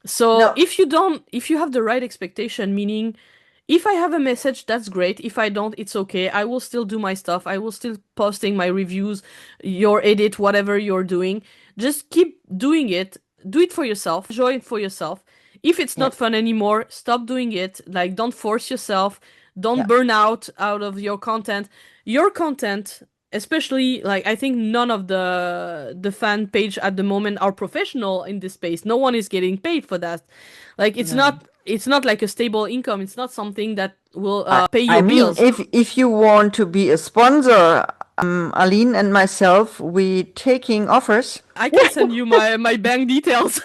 S2: So
S1: no,
S2: if you have the right expectation, meaning if I have a message, that's great. If I don't, it's okay. I will still do my stuff. I will still posting my reviews, your edit, whatever you're doing. Just keep doing it. Do it for yourself. Enjoy it for yourself. If it's
S1: yeah,
S2: not fun anymore, stop doing it. Like, don't force yourself. Don't
S1: yeah,
S2: burn out of your content. Your content especially like I think none of the fan page at the moment are professional in this space. No one is getting paid for that. Like
S1: No.
S2: it's not like a stable income. It's not something that will
S1: I,
S2: pay
S1: I
S2: your
S1: mean,
S2: bills.
S1: if you want to be a sponsor, Aline and myself, we taking offers.
S2: I can send you my bank details.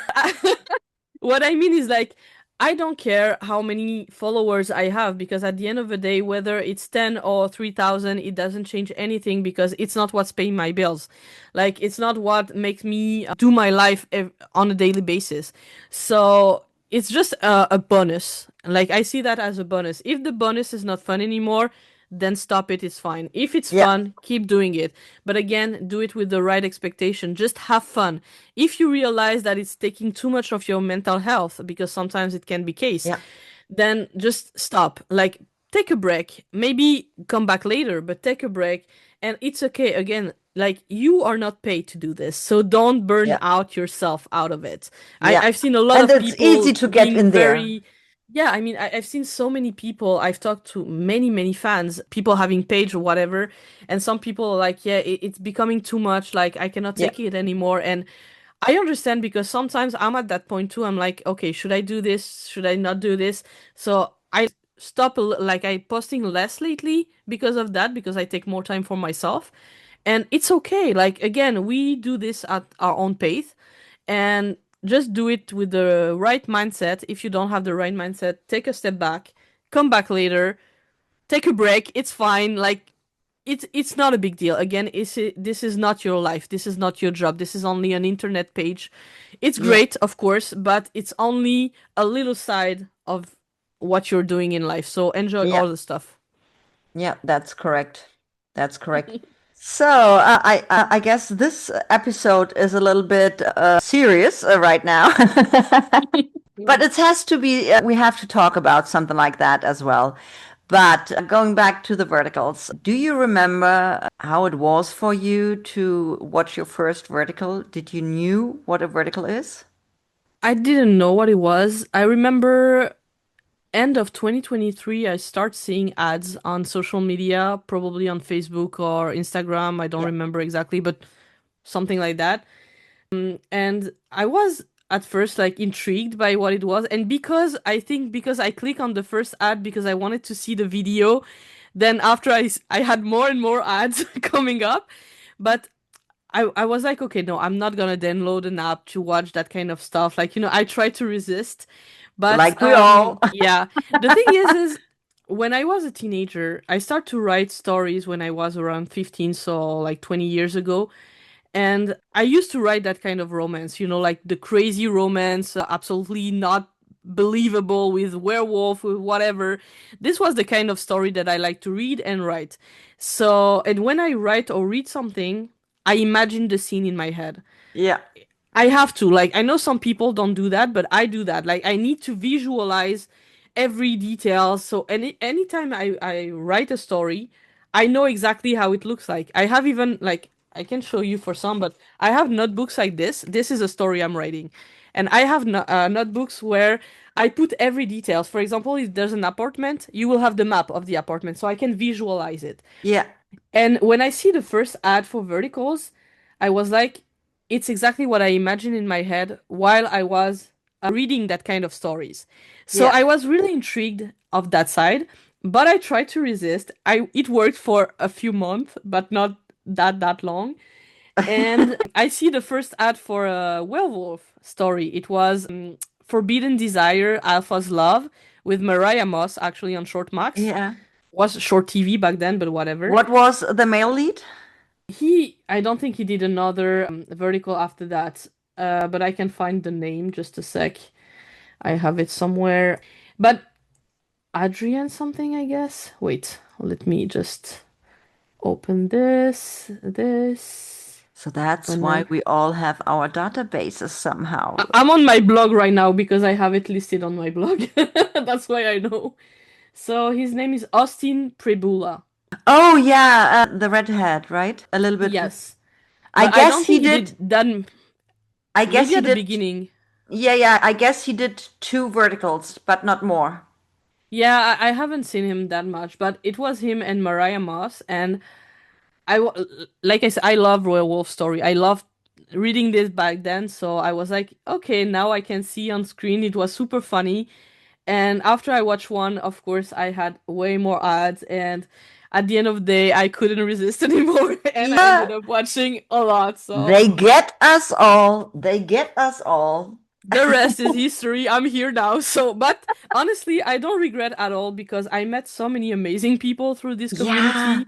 S2: What I mean is like I don't care how many followers I have because at the end of the day, whether it's 10 or 3,000, it doesn't change anything because it's not what's paying my bills. Like it's not what makes me do my life on a daily basis. So it's just a bonus. Like I see that as a bonus. If the bonus is not fun anymore, then stop it. It's fine. If it's
S1: Yeah,
S2: fun, keep doing it. But again, do it with the right expectation. Just have fun. If you realize that it's taking too much of your mental health, because sometimes it can be case,
S1: yeah,
S2: then just stop. Like take a break. Maybe come back later, but take a break. And it's okay. Again, like you are not paid to do this. So don't burn
S1: yeah,
S2: out yourself out of it.
S1: yeah.
S2: I've seen a lot
S1: And
S2: of
S1: it's easy
S2: people
S1: to get
S2: being
S1: in there.
S2: very yeah, I mean, I've seen so many people. I've talked to many, many fans, people having page or whatever, and some people are like, yeah, it's becoming too much. Like, I cannot
S1: Yeah,
S2: take it anymore. And I understand because sometimes I'm at that point too. I'm like, okay, should I do this? Should I not do this? So I stop, like, I posting less lately because of that, because I take more time for myself. And it's okay. Like, again, we do this at our own pace and just do it with the right mindset. If you don't have the right mindset, take a step back, come back later, take a break. It's fine. Like it's not a big deal. Again, this is not your life. This is not your job. This is only an internet page. It's
S1: yeah,
S2: great, of course, but it's only a little side of what you're doing in life. So enjoy
S1: yeah,
S2: all the stuff.
S1: yeah. That's correct. That's correct. So I guess this episode is a little bit serious right now, but it has to be. We have to talk about something like that as well. But going back to the verticals, do you remember how it was for you to watch your first vertical? Did you knew what a vertical is?
S2: I didn't know what it was. I remember end of 2023, I start seeing ads on social media, probably on Facebook or Instagram. I don't
S1: Yeah,
S2: remember exactly, but something like that. And I was at first like intrigued by what it was. And because I think because I click on the first ad because I wanted to see the video, then after I had more and more ads coming up. But I was like, okay, no, I'm not gonna download an app to watch that kind of stuff. Like, I try to resist. But
S1: like we all.
S2: yeah, the thing is when I was a teenager, I started to write stories when I was around 15, so like 20 years ago. And I used to write that kind of romance, like the crazy romance, absolutely not believable with werewolf, with whatever. This was the kind of story that I like to read and write. So, and when I write or read something, I imagine the scene in my head.
S1: Yeah,
S2: I have to. Like, I know some people don't do that, but I do that. Like, I need to visualize every detail. So, anytime I write a story, I know exactly how it looks like. I have even, like, I can show you for some, but I have notebooks like this. This is a story I'm writing. And I have notebooks where I put every details. For example, if there's an apartment, you will have the map of the apartment, so I can visualize it.
S1: yeah,
S2: And when I see the first ad for verticals, I was like, it's exactly what I imagined in my head while I was reading that kind of stories. So
S1: yeah.
S2: I was really intrigued of that side, but I tried to resist. It worked for a few months, but not that long. And I see the first ad for a werewolf story. It was Forbidden Desire, Alpha's Love with Mariah Moss actually on Short Max.
S1: Yeah.
S2: Was short TV back then, but whatever.
S1: What was the male lead?
S2: I don't think he did another vertical after that, but I can find the name just a sec. I have it somewhere. But Adrian something, I guess. Wait, let me just open this.
S1: So that's why
S2: Banana.
S1: we all have our databases somehow.
S2: I'm on my blog right now because I have it listed on my blog. That's why I know. So his name is Austin Prebula.
S1: Oh yeah, the redhead, right? A little bit.
S2: Yes.
S1: I
S2: But I
S1: guess
S2: don't
S1: he
S2: think he
S1: did.
S2: did that.
S1: I guess
S2: Maybe
S1: he
S2: at the
S1: did.
S2: beginning.
S1: Yeah, yeah. I guess he did two verticals, but not more.
S2: Yeah, I haven't seen him that much, but it was him and Mariah Moss, and like I said, I love Royal Wolf story. I loved reading this back then, so I was like, okay, now I can see on screen. It was super funny. And after I watched one, of course, I had way more ads, and at the end of the day, I couldn't resist anymore, and I ended
S1: Yeah,
S2: up watching a lot. So
S1: they get us all. They get us all.
S2: the rest is history. I'm here now. So, but honestly, I don't regret at all because I met so many amazing people through this
S1: Yeah,
S2: community.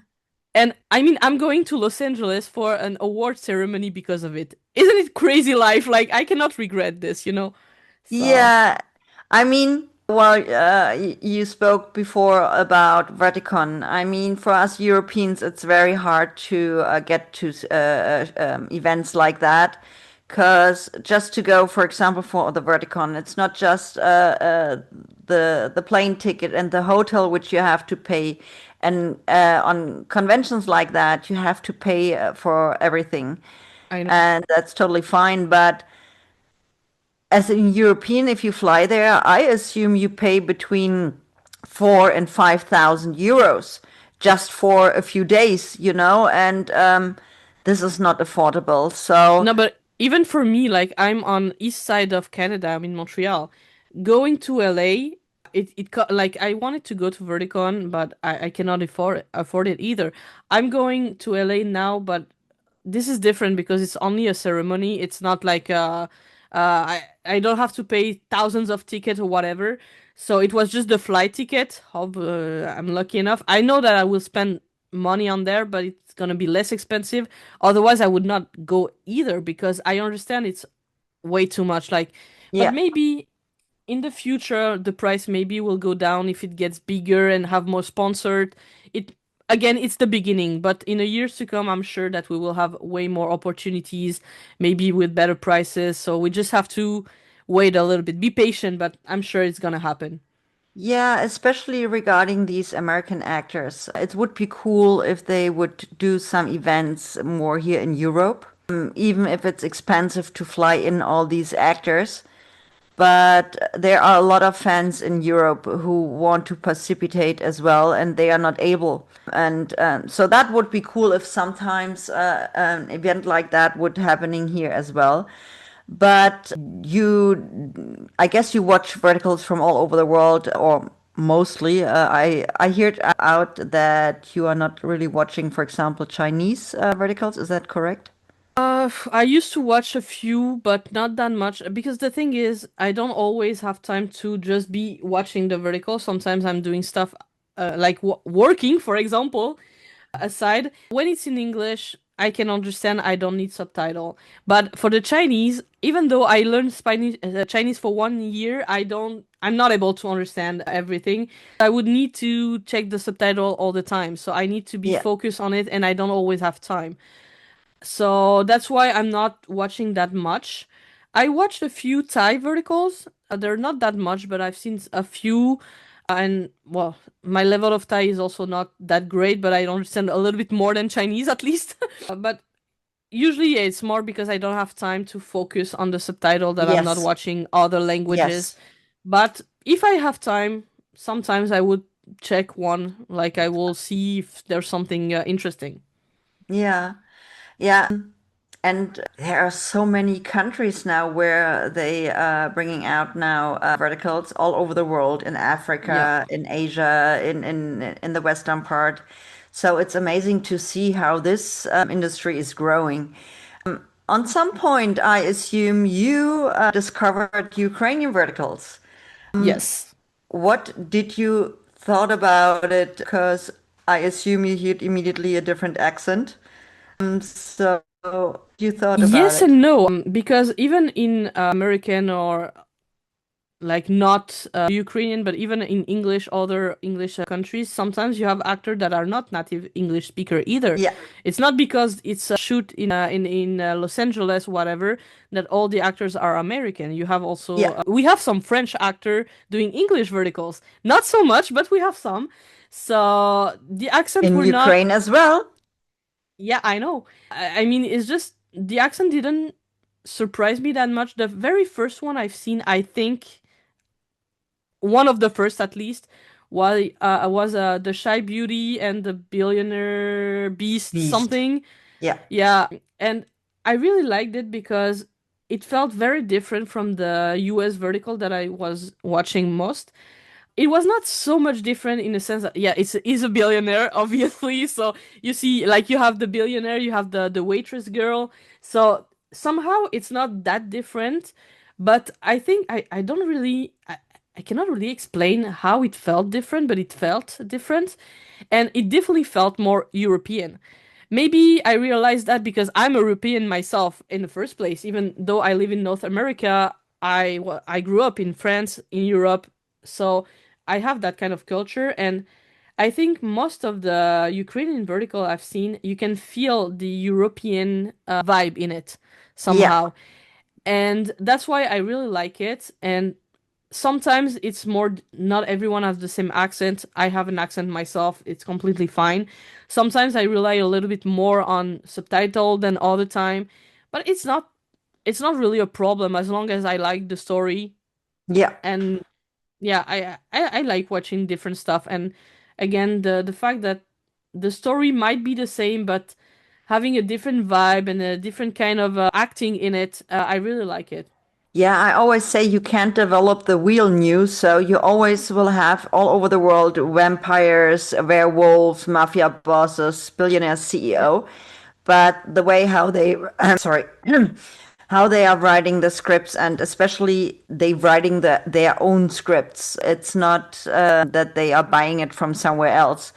S2: And I mean, I'm going to Los Angeles for an award ceremony because of it. Isn't it crazy life? Like, I cannot regret this. So,
S1: yeah. I mean, well, you spoke before about Verticon. I mean, for us Europeans, it's very hard to get to events like that. Because just to go, for example, for the Verticon, it's not just the plane ticket and the hotel which you have to pay. And on conventions like that, you have to pay for everything.
S2: I know.
S1: And that's totally fine. But as a European, if you fly there, I assume you pay between 4 and 5,000 euros just for a few days, and this is not affordable. So
S2: No, but even for me, like I'm on east side of Canada, I'm in Montreal. Going to LA, like I wanted to go to Verticon, but I cannot afford it either. I'm going to LA now, but this is different because it's only a ceremony. It's not like I don't have to pay thousands of tickets or whatever. So it was just the flight ticket. Hope I'm lucky enough. I know that I will spend money on there, but it's gonna be less expensive. Otherwise, I would not go either because I understand it's way too much. Like, but
S1: yeah,
S2: maybe in the future the price maybe will go down if it gets bigger and have more sponsored. It again, it's the beginning, but in the years to come, I'm sure that we will have way more opportunities, maybe with better prices. So we just have to wait a little bit, be patient, but I'm sure it's gonna happen.
S1: yeah, especially regarding these American actors. It would be cool if they would do some events more here in Europe, even if it's expensive to fly in all these actors. But there are a lot of fans in Europe who want to participate as well, and they are not able. And so that would be cool if sometimes an event like that would happening here as well. But I guess you watch verticals from all over the world, or mostly. I heard out that you are not really watching, for example, Chinese verticals. Is that correct?
S2: I used to watch a few, but not that much because the thing is, I don't always have time to just be watching the vertical. Sometimes I'm doing stuff like working, for example, aside. When it's in English, I can understand. I don't need subtitle. But for the Chinese, even though I learned Chinese for 1 year, I'm not able to understand everything. I would need to check the subtitle all the time. So I need to be
S1: Yeah.
S2: focused on it, and I don't always have time. So that's why I'm not watching that much. I watched a few Thai verticals. They're not that much, but I've seen a few. And well, my level of Thai is also not that great, but I understand a little bit more than Chinese at least. But usually, yeah, it's more because I don't have time to focus on the subtitle that I'm not
S1: Yes.
S2: watching other languages.
S1: Yes.
S2: But if I have time, sometimes I would check one, like I will see if there's something interesting.
S1: Yeah. Yeah. And there are so many countries now where they are bringing out now verticals all over the world, in
S2: Yeah.
S1: Africa, in Asia, in the Western part. So it's amazing to see how this industry is growing. On some point, I assume you discovered Ukrainian verticals.
S2: Yes.
S1: What did you thought about it? Because I assume you heard immediately a different accent. So you thought about
S2: Yes
S1: it?
S2: and no, because even in American or like not Ukrainian, but even in English, other English countries, sometimes you have actors that are not native English speaker either.
S1: Yeah.
S2: It's not because it's a shoot in Los Angeles, whatever, that all the actors are American. You have also
S1: Yeah.
S2: we have some French actor doing English verticals, not so much, but we have some. So the accent
S1: In
S2: were not.
S1: Ukraine as well.
S2: Yeah, I know. I mean, it's just the accent didn't surprise me that much. The very first one I've seen, I think one of the first at least, was the Shy Beauty and the Billionaire Beast
S1: Beast.
S2: something.
S1: Yeah.
S2: Yeah, and I really liked it because it felt very different from the US vertical that I was watching most. It was not so much different in the sense that yeah, is a billionaire obviously. So you see, like you have the billionaire, you have the waitress girl. So somehow it's not that different, but I think I don't really I cannot really explain how it felt different, but it felt different, and it definitely felt more European. Maybe I realized that because I'm European myself in the first place. Even though I live in North America, I grew up in France, in Europe, so I have that kind of culture. And I think most of the Ukrainian vertical I've seen, you can feel the European vibe in it
S1: Yeah.
S2: somehow, and that's why I really like it. And sometimes it's more, not everyone has the same accent. I have an accent myself, it's completely fine. Sometimes I rely a little bit more on subtitle than all the time, but it's not really a problem as long as I like the story.
S1: Yeah.
S2: And yeah, I like watching different stuff. And again, the fact that the story might be the same, but having a different vibe and a different kind of acting in it, I really like it.
S1: Yeah, I always say you can't develop the wheel new, so you always will have all over the world vampires, werewolves, mafia bosses, billionaire CEO. But the way how they, sorry, how they are writing the scripts, and especially they writing their own scripts. It's not that they are buying it from somewhere else.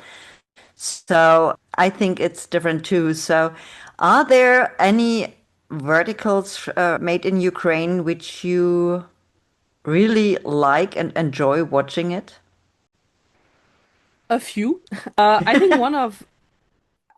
S1: So I think it's different too. So are there any verticals made in Ukraine which you really like and enjoy watching it?
S2: A few. I think one of,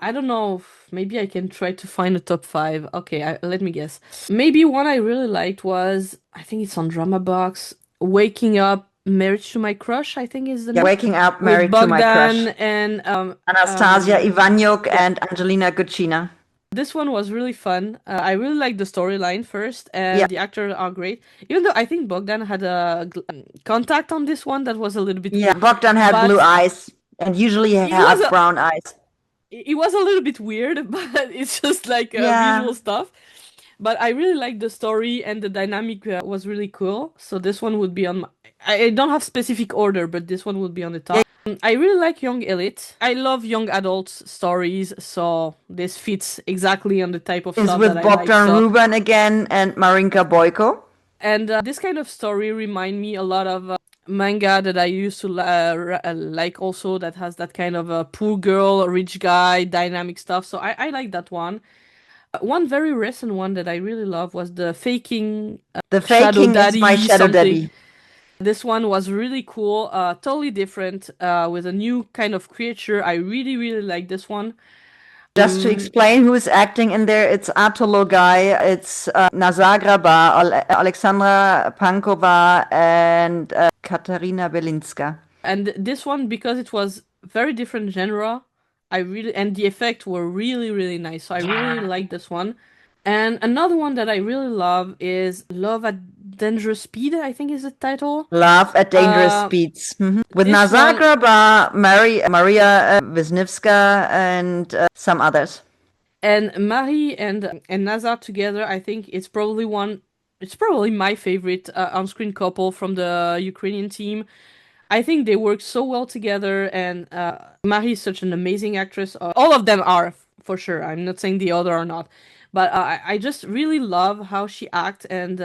S2: I don't know, maybe I can try to find a top five. Okay, let me guess. Maybe one I really liked was, I think it's on Drama Box, Waking Up, Marriage to My Crush, I think is the
S1: Yeah,
S2: name,
S1: Waking Up,
S2: with
S1: Married to My
S2: Bogdan
S1: Crush.
S2: and
S1: Anastasia Ivanyuk
S2: yeah.
S1: and Angelina Guccina.
S2: This one was really fun. I really liked the storyline first,
S1: Yeah,
S2: and the actors are great. Even though I think Bogdan had a contact on this one that was a little bit
S1: yeah.
S2: weird,
S1: Bogdan had blue
S2: but
S1: eyes and usually
S2: it was
S1: have
S2: a
S1: brown eyes.
S2: it was a little bit weird, but it's just like
S1: Yeah.
S2: visual stuff. But I really liked the story, and the dynamic was really cool. So this one would be on my, I don't have specific order, but this one would be on the
S1: Yeah,
S2: top. I really like young elite. I love young adults stories, so this fits exactly on the type of
S1: is
S2: stuff that
S1: with
S2: I like.
S1: Bogdan
S2: So,
S1: Ruben again and Marinka Boyko.
S2: and this kind of story remind me a lot of manga that I used to like also, that has that kind of poor girl, rich guy, dynamic stuff. So I like that one. One very recent one that I really love was the Faking
S1: The
S2: Shadow
S1: faking is my
S2: Daddy
S1: shadow
S2: something.
S1: daddy.
S2: This one was really cool, totally different, with a new kind of creature. I really, really like this one.
S1: Just to explain who's acting in there, it's Arto Logay, it's Nazar Graba, Alexandra Pankova, and Katarina Belinska.
S2: And this one, because it was very different genre, I really, and the effects were really, really nice. So I really like this one. And another one that I really love is Love at Dangerous Speed, I think is the title.
S1: Love at Dangerous
S2: Uh,
S1: Speeds. With
S2: this
S1: Nazar
S2: one,
S1: Graba, Maria Wisniewska, and some others.
S2: and Marie and Nazar together, I think it's probably one. It's probably my favorite on-screen couple from the Ukrainian team. I think they work so well together, and Marie is such an amazing actress. All of them are for sure. I'm not saying the other are not, but I just really love how she acts, and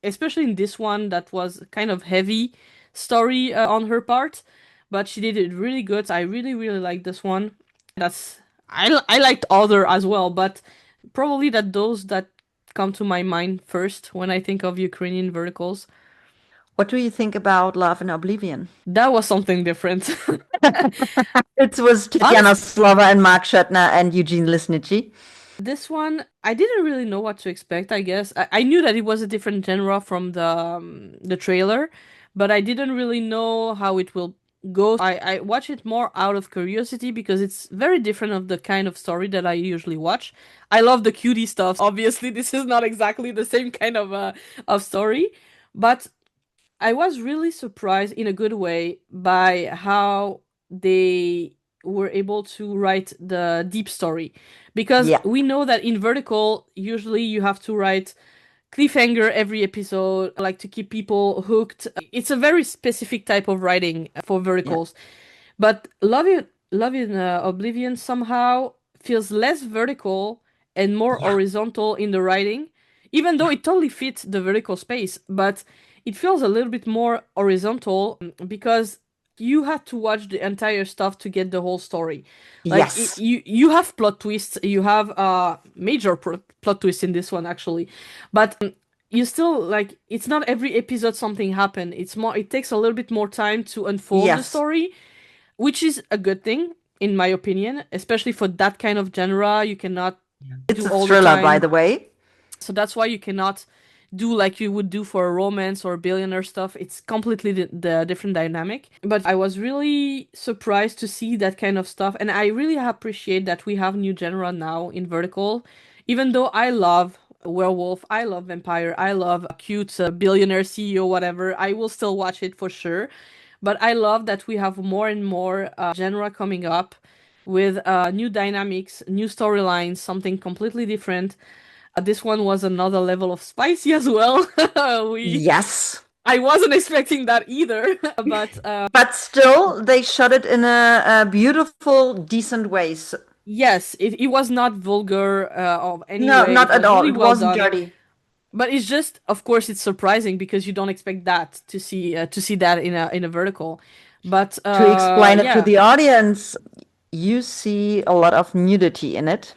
S2: especially in this one that was kind of heavy story on her part, but she did it really good. I really really like this one. That's I liked other as well, but probably that those that come to my mind first when I think of Ukrainian verticals.
S1: What do you think about Love and Oblivion?
S2: That was something different.
S1: It was Tatiana
S2: Honestly,
S1: Slova and Mark Shatner and Eugene Lisnici.
S2: this one, I didn't really know what to expect, I guess. I knew that it was a different genre from the trailer, but I didn't really know how it will go. I watch it more out of curiosity because it's very different of the kind of story that I usually watch. I love the cutie stuff. Obviously, this is not exactly the same kind of story, but I was really surprised in a good way by how they were able to write the deep story. Because
S1: Yeah.
S2: we know that in vertical, usually you have to write cliffhanger every episode, like to keep people hooked. It's a very specific type of writing for
S1: Yeah.
S2: verticals. But Love in Oblivion somehow feels less vertical and more
S1: Yeah.
S2: horizontal in the writing, even though
S1: Yeah.
S2: it totally fits the vertical space. But it feels a little bit more horizontal because you had to watch the entire stuff to get the whole story. Like
S1: Yes.
S2: you have plot twists, you have major plot twists in this one actually, but you still like it's not every episode something happen. It's more it takes a little bit more time to unfold the
S1: Yes.
S2: story, which is a good thing in my opinion, especially for that kind of genre. You cannot
S1: It's
S2: do
S1: a
S2: all the
S1: thriller, by
S2: time.
S1: the way.
S2: So that's why you cannot do like you would do for a romance or billionaire stuff. It's completely the different dynamic. But I was really surprised to see that kind of stuff, and I really appreciate that we have new genre now in vertical. Even though I love werewolf, I love vampire, I love cute billionaire CEO, whatever, I will still watch it for sure. But I love that we have more and more genre coming up with new dynamics, new storylines, something completely different. This one was another level of spicy as well. we
S1: Yes.
S2: I wasn't expecting that either, but
S1: But still, they shot it in a beautiful, decent way.
S2: yes, it was not vulgar of any
S1: No,
S2: way.
S1: not
S2: It
S1: at
S2: was
S1: all.
S2: really
S1: It
S2: well
S1: wasn't
S2: done.
S1: dirty.
S2: But it's just, of course, it's surprising because you don't expect that to see that in a vertical. But
S1: To explain it to
S2: yeah,
S1: the audience, you see a lot of nudity in it.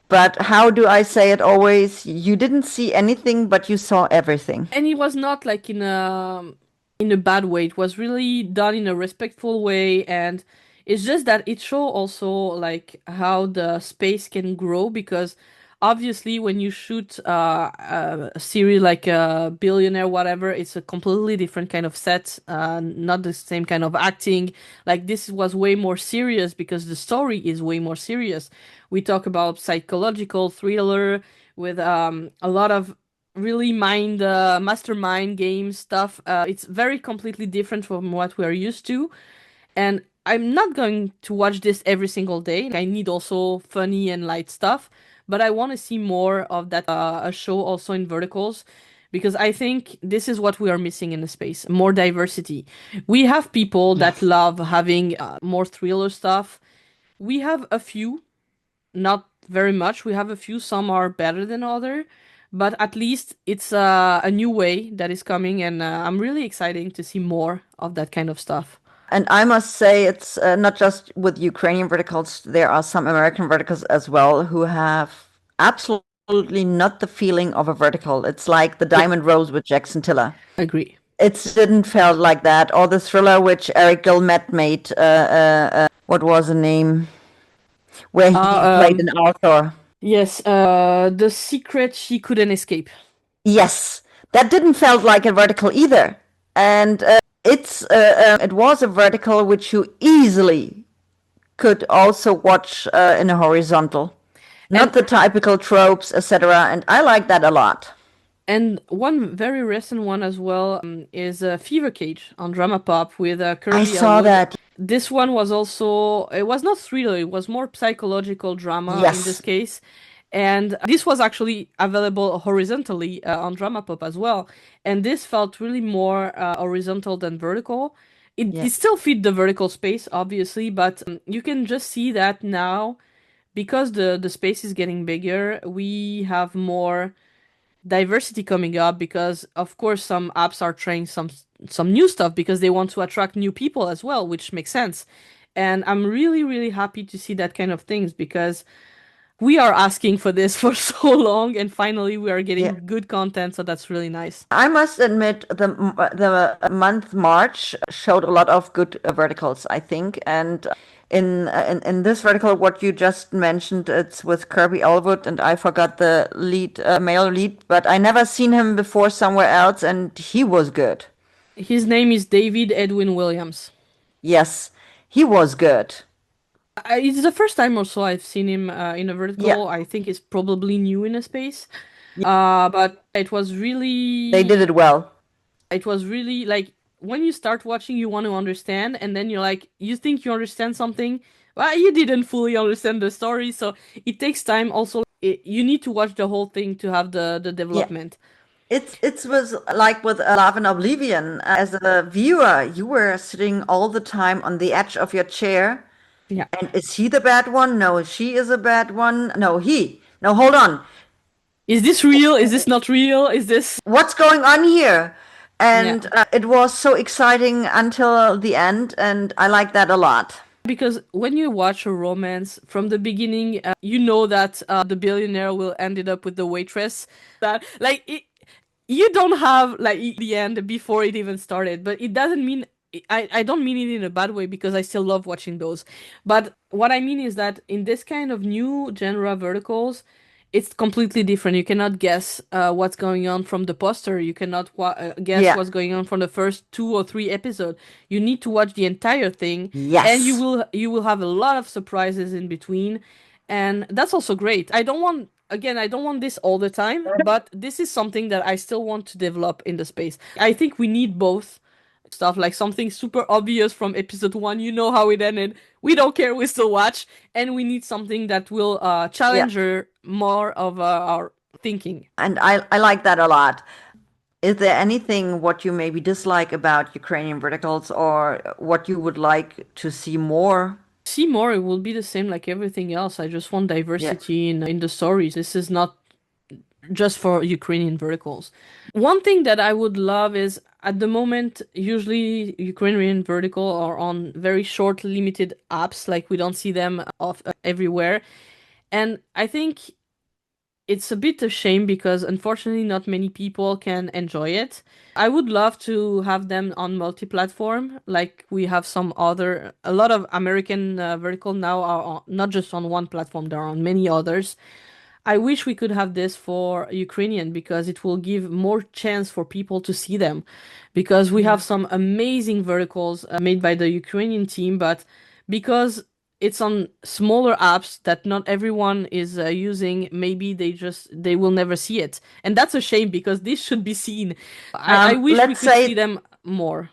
S1: But how do I say it always? You didn't see anything, but you saw everything.
S2: and it was not like in a bad way. It was really done in a respectful way, and it's just that it show also like how the space can grow because obviously when you shoot a series like a billionaire whatever, it's a completely different kind of set, not the same kind of acting. Like this was way more serious because the story is way more serious. We talk about psychological thriller with a lot of really mastermind game stuff. It's very completely different from what we are used to, and I'm not going to watch this every single day. I need also funny and light stuff, but I want to see more of that a show also in verticals because I think this is what we are missing in the space, more diversity. We have people that
S1: Yes.
S2: love having more thriller stuff. We have a few, not very much. We have a few. Some are better than other, but at least it's a new way that is coming, and I'm really excited to see more of that kind of stuff.
S1: And I must say, it's not just with Ukrainian verticals, there are some American verticals as well who have absolutely not the feeling of a vertical. It's like the
S2: Yeah,
S1: Diamond Rose with Jackson Tiller.
S2: agree.
S1: It didn't felt like that. Or the thriller which Eric Gilmet made. What was the name? Where he played
S2: Uh,
S1: an author.
S2: yes, the secret she couldn't escape.
S1: Yes, that didn't felt like a vertical either. And it was a vertical which you easily could also watch in a horizontal, not
S2: And
S1: the typical tropes, etc. And I like that a lot.
S2: one very recent one as well is Fever Cage on Drama Pop with
S1: I
S2: Kirby
S1: saw
S2: Elwood.
S1: that.
S2: This one was also it was not thriller, it was more psychological drama in this
S1: Yes,
S2: case. And this was actually available horizontally on Drama Pop as well. And this felt really more horizontal than vertical.
S1: yeah,
S2: It still fit the vertical space, obviously, but you can just see that now because the space is getting bigger, we have more diversity coming up because of course some apps are trying some new stuff because they want to attract new people as well, which makes sense. And I'm really happy to see that kind of things because we are asking for this for so long and finally we are
S1: yeah.
S2: getting good content, so that's really nice.
S1: I must admit the month March showed a lot of good verticals, I think. And in this vertical, what you just mentioned, it's with Kirby Elwood, and I forgot the lead, male lead, but I never seen him before somewhere else, and he was good.
S2: His name is David Edwin Williams.
S1: Yes, he was good.
S2: It's the first time also I've seen him in a
S1: Yeah,
S2: vertical. I think it's probably new in a space. But it was
S1: they did
S2: really
S1: it well.
S2: It was really like when you start watching, you want to understand, and then you're like, you think you understand something, well, you didn't fully understand the story, so it takes time. Also, you need to watch the whole thing to have the
S1: Yeah.
S2: development.
S1: It was like with Love and Oblivion. As a viewer, you were sitting all the time on the edge of your chair.
S2: Yeah.
S1: And is he the bad one? No, she is a bad one. No, he. No, hold on.
S2: Is this real? Is this not real? Is this?
S1: What's going on here?
S2: Yeah.
S1: And it was so exciting until the end, and I like that a lot.
S2: Because when you watch a romance from the beginning, you know that the billionaire will ended up with the waitress. That like you don't have like the end before it even started, but it doesn't mean I don't mean it in a bad way because I still love watching those. But what I mean is that in this kind of new genre verticals, it's completely different. You cannot guess what's going on from the poster. You cannot guess
S1: Yeah.
S2: what's going on from the first 2 or 3 episodes. You need to watch the entire thing, and you
S1: Yes.
S2: will have a lot of surprises in between, and that's also great. I don't want this all the time, but this is something that I still want to develop in the space. I think we need both stuff, like something super obvious from episode 1, you know how it ended, we don't care, we still watch, and we need something that will
S1: Yeah.
S2: challenge her more of our thinking.
S1: And I like that a lot. Is there anything what you maybe dislike about Ukrainian verticals or what you would like to see more?
S2: See more, it will be the same like everything else. I just want
S1: Yeah.
S2: diversity in the stories. This is not just for Ukrainian verticals. One thing that I would love is at the moment, usually Ukrainian vertical are on very short, limited apps. Like we don't see them off everywhere. And I think it's a bit a shame because unfortunately not many people can enjoy it. I would love to have them on multi-platform, like we have a lot of American vertical now are not just on one platform, they're on many others. I wish we could have this for Ukrainian because it will give more chance for people to see them. Because we have
S1: Yeah.
S2: some amazing verticals made by the Ukrainian team, but because it's on smaller apps that not everyone is using, maybe they will never see it. And that's a shame because this should be seen. I wish we
S1: Let's
S2: could see
S1: say
S2: them more.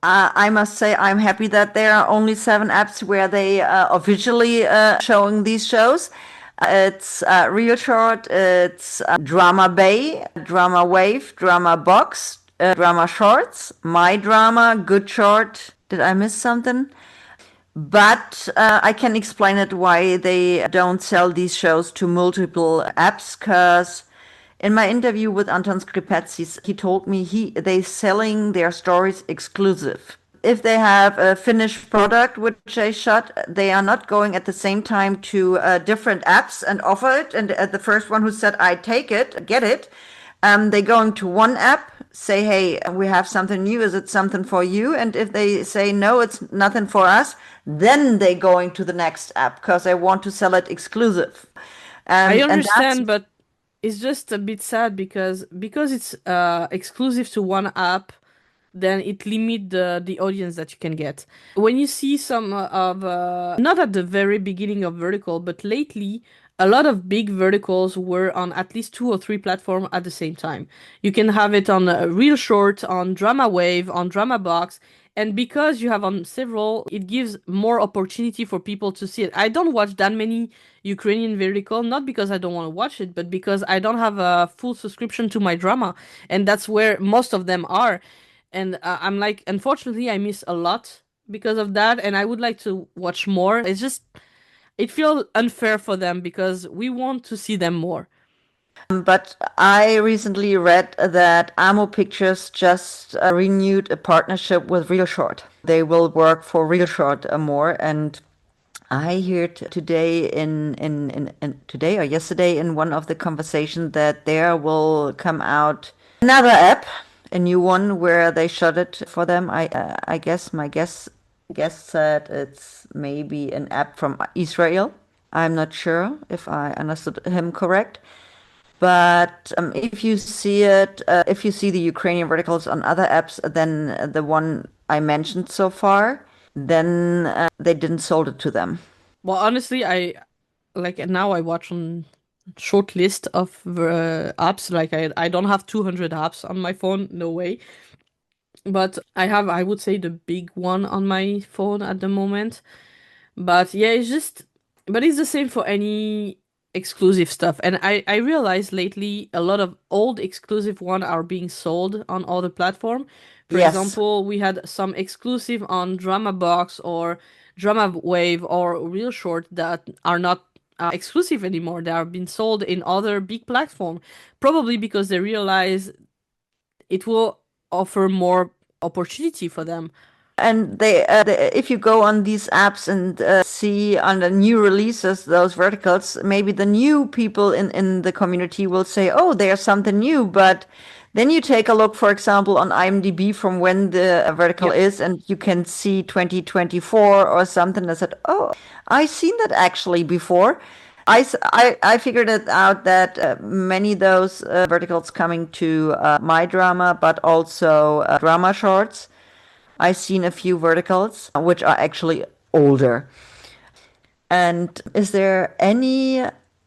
S1: I must say I'm happy that there are only 7 apps where they officially showing these shows. It's Real Short, it's Drama Bay, Drama Wave, Drama Box, Drama Shorts, My Drama, Good Short. Did I miss something? But I can explain it why they don't sell these shows to multiple apps. Because in my interview with Anton Skripetsis, he told me they selling their stories exclusive. If they have a finished product which they shot, they are not going at the same time to different apps and offer it. And the first one who said I take it, get it, they going to one app, say, hey, we have something new. Is it something for you? And if they say, no, it's nothing for us, then they going to the next app because they want to sell it exclusive.
S2: I
S1: And that's
S2: understand, but it's just a bit sad because it's exclusive to one app, then it limit the audience that you can get. When you see some of not at the very beginning of vertical, but lately a lot of big verticals were on at least 2 or 3 platforms at the same time. You can have it on Real Short, on Drama Wave, on Drama Box, and because you have on several, it gives more opportunity for people to see it. I don't watch that many Ukrainian vertical, not because I don't want to watch it, but because I don't have a full subscription to my drama, and that's where most of them are. And I'm like, unfortunately, I miss a lot because of that, and I would like to watch more. It's just, it feels unfair for them because we want to see them more.
S1: but I recently read that Amo Pictures just renewed a partnership with Real Short. They will work for Real Short more, and I heard today in today or yesterday in one of the conversations that there will come out another app, a new one where they shot it for them. I guess my guess said it's maybe an app from Israel. I'm not sure if I understood him correct. But if you see it, if you see the Ukrainian verticals on other apps than the one I mentioned so far, then they didn't sold it to them.
S2: Well, honestly, I like now I watch on short list of apps. Like I don't have 200 apps on my phone. No way. but I would say, the big one on my phone at the moment. But yeah, but it's the same for any exclusive stuff. And I realized lately a lot of old exclusive one are being sold on other platform. For
S1: Yes.
S2: example, we had some exclusive on Drama Box or Drama Wave or Real Short that are not exclusive anymore. They are being sold in other big platform, probably because they realize it will offer more opportunity for them.
S1: And if you go on these apps and see on the new releases those verticals, maybe the new people in the community will say, "Oh, there's something new." But then you take a look, for example, on IMDb from when the vertical
S2: Yeah.
S1: is, and you can see 2024 or something. I said, "Oh, I seen that actually before." I figured it out that many of those verticals coming to my drama, but also drama shorts. I've seen a few verticals which are actually older. And is there any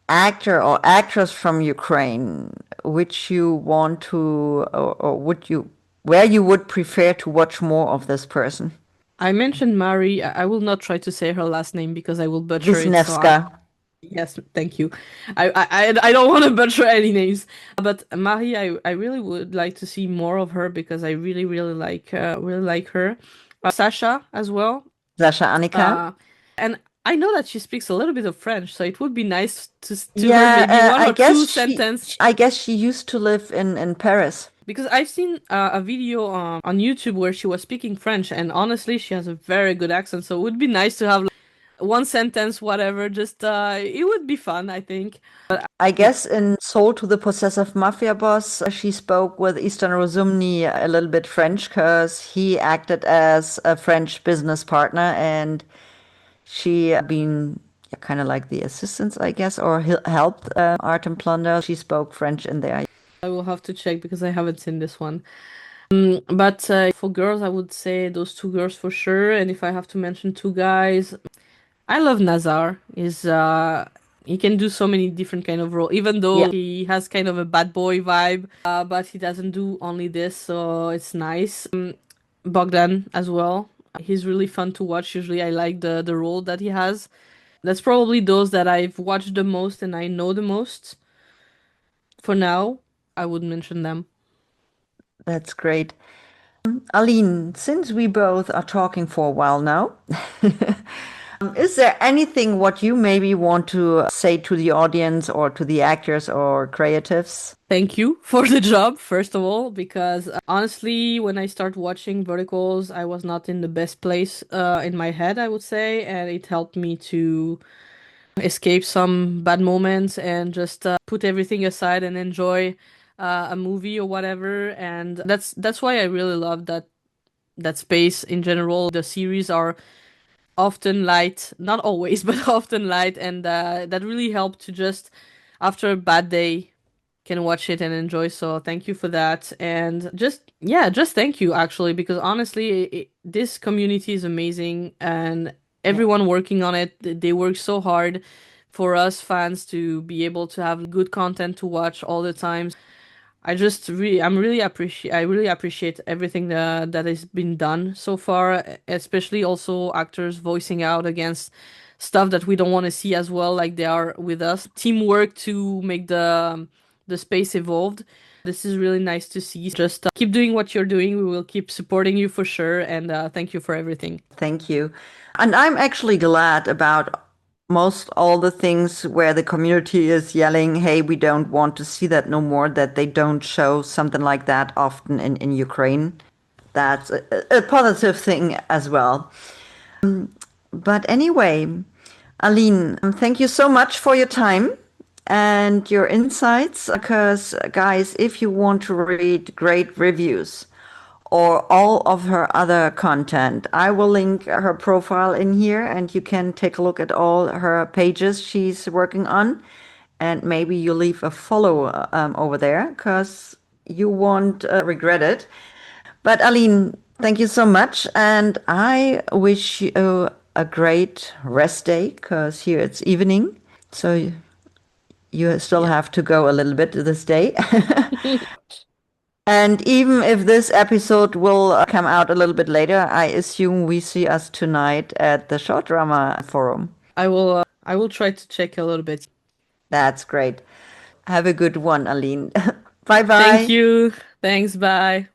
S1: actor or actress from Ukraine which you want to, or would you, where you would prefer to watch more of this person?
S2: I mentioned Mari. I will not try to say her last name because I will butcher it.
S1: Wisniewska.
S2: Yes, thank you. I don't want to butcher any names, but Marie, I really would like to see more of her because I really like her. Sasha as well.
S1: Sasha Annika.
S2: Uh, and I know that she speaks a little bit of French, so it would be nice to her
S1: Yeah,
S2: maybe one
S1: I
S2: or
S1: guess
S2: two
S1: she,
S2: sentence.
S1: I guess she used to live in Paris.
S2: Because I've seen a video on YouTube where she was speaking French, and honestly, she has a very good accent. So it would be nice to have like, one sentence, whatever. Just it would be fun, I think.
S1: I guess in Sold to the Possessive Mafia Boss, she spoke with Eastern Rozumny a little bit French because he acted as a French business partner and she been kind of like the assistants, I guess, or helped Art and Plunder. She spoke French in there.
S2: I will have to check because I haven't seen this one. But for girls, I would say those two girls for sure. And if I have to mention two guys, I love Nazar. He can do so many different kind of role, even
S1: Yeah,
S2: though he has kind of a bad boy vibe. But he doesn't do only this, so it's nice. Bogdan as well. He's really fun to watch. Usually, I like the role that he has. That's probably those that I've watched the most and I know the most. For now, I would mention them.
S1: that's great. Aline, since we both are talking for a while now, is there anything what you maybe want to say to the audience or to the actors or creatives?
S2: Thank you for the job, first of all, because honestly, when I start watching verticals, I was not in the best place in my head, I would say, and it helped me to escape some bad moments and just put everything aside and enjoy a movie or whatever. And that's why I really love that space in general. The series are often light, not always, but often light, and that really helped to just after a bad day can watch it and enjoy. So thank you for that, and just yeah, just thank you actually, because honestly, this community is amazing, and
S1: Yeah.
S2: everyone working on it, they work so hard for us fans to be able to have good content to watch all the time. I really appreciate everything that has been done so far, especially also actors voicing out against stuff that we don't want to see as well, like they are with us. Teamwork to make the space evolved. This is really nice to see. Just keep doing what you're doing. We will keep supporting you for sure, and thank you for everything.
S1: Thank you. And I'm actually glad about most all the things where the community is yelling, hey, we don't want to see that no more, that they don't show something like that often in Ukraine. That's a positive thing as well. But anyway, Aline, thank you so much for your time and your insights. Because, guys, if you want to read great reviews or all of her other content, I will link her profile in here and you can take a look at all her pages she's working on. And maybe you leave a follow over there because you won't regret it. But Aline, thank you so much. And I wish you a great rest day because here it's evening. So you still
S2: Yeah.
S1: have to go a little bit this day. And even if this episode will come out a little bit later, I assume we see us tonight at the Short Drama Forum.
S2: I will try to check a little bit.
S1: That's great. Have a good one, Aline. Bye
S2: Thank
S1: bye.
S2: you. Thanks. Bye.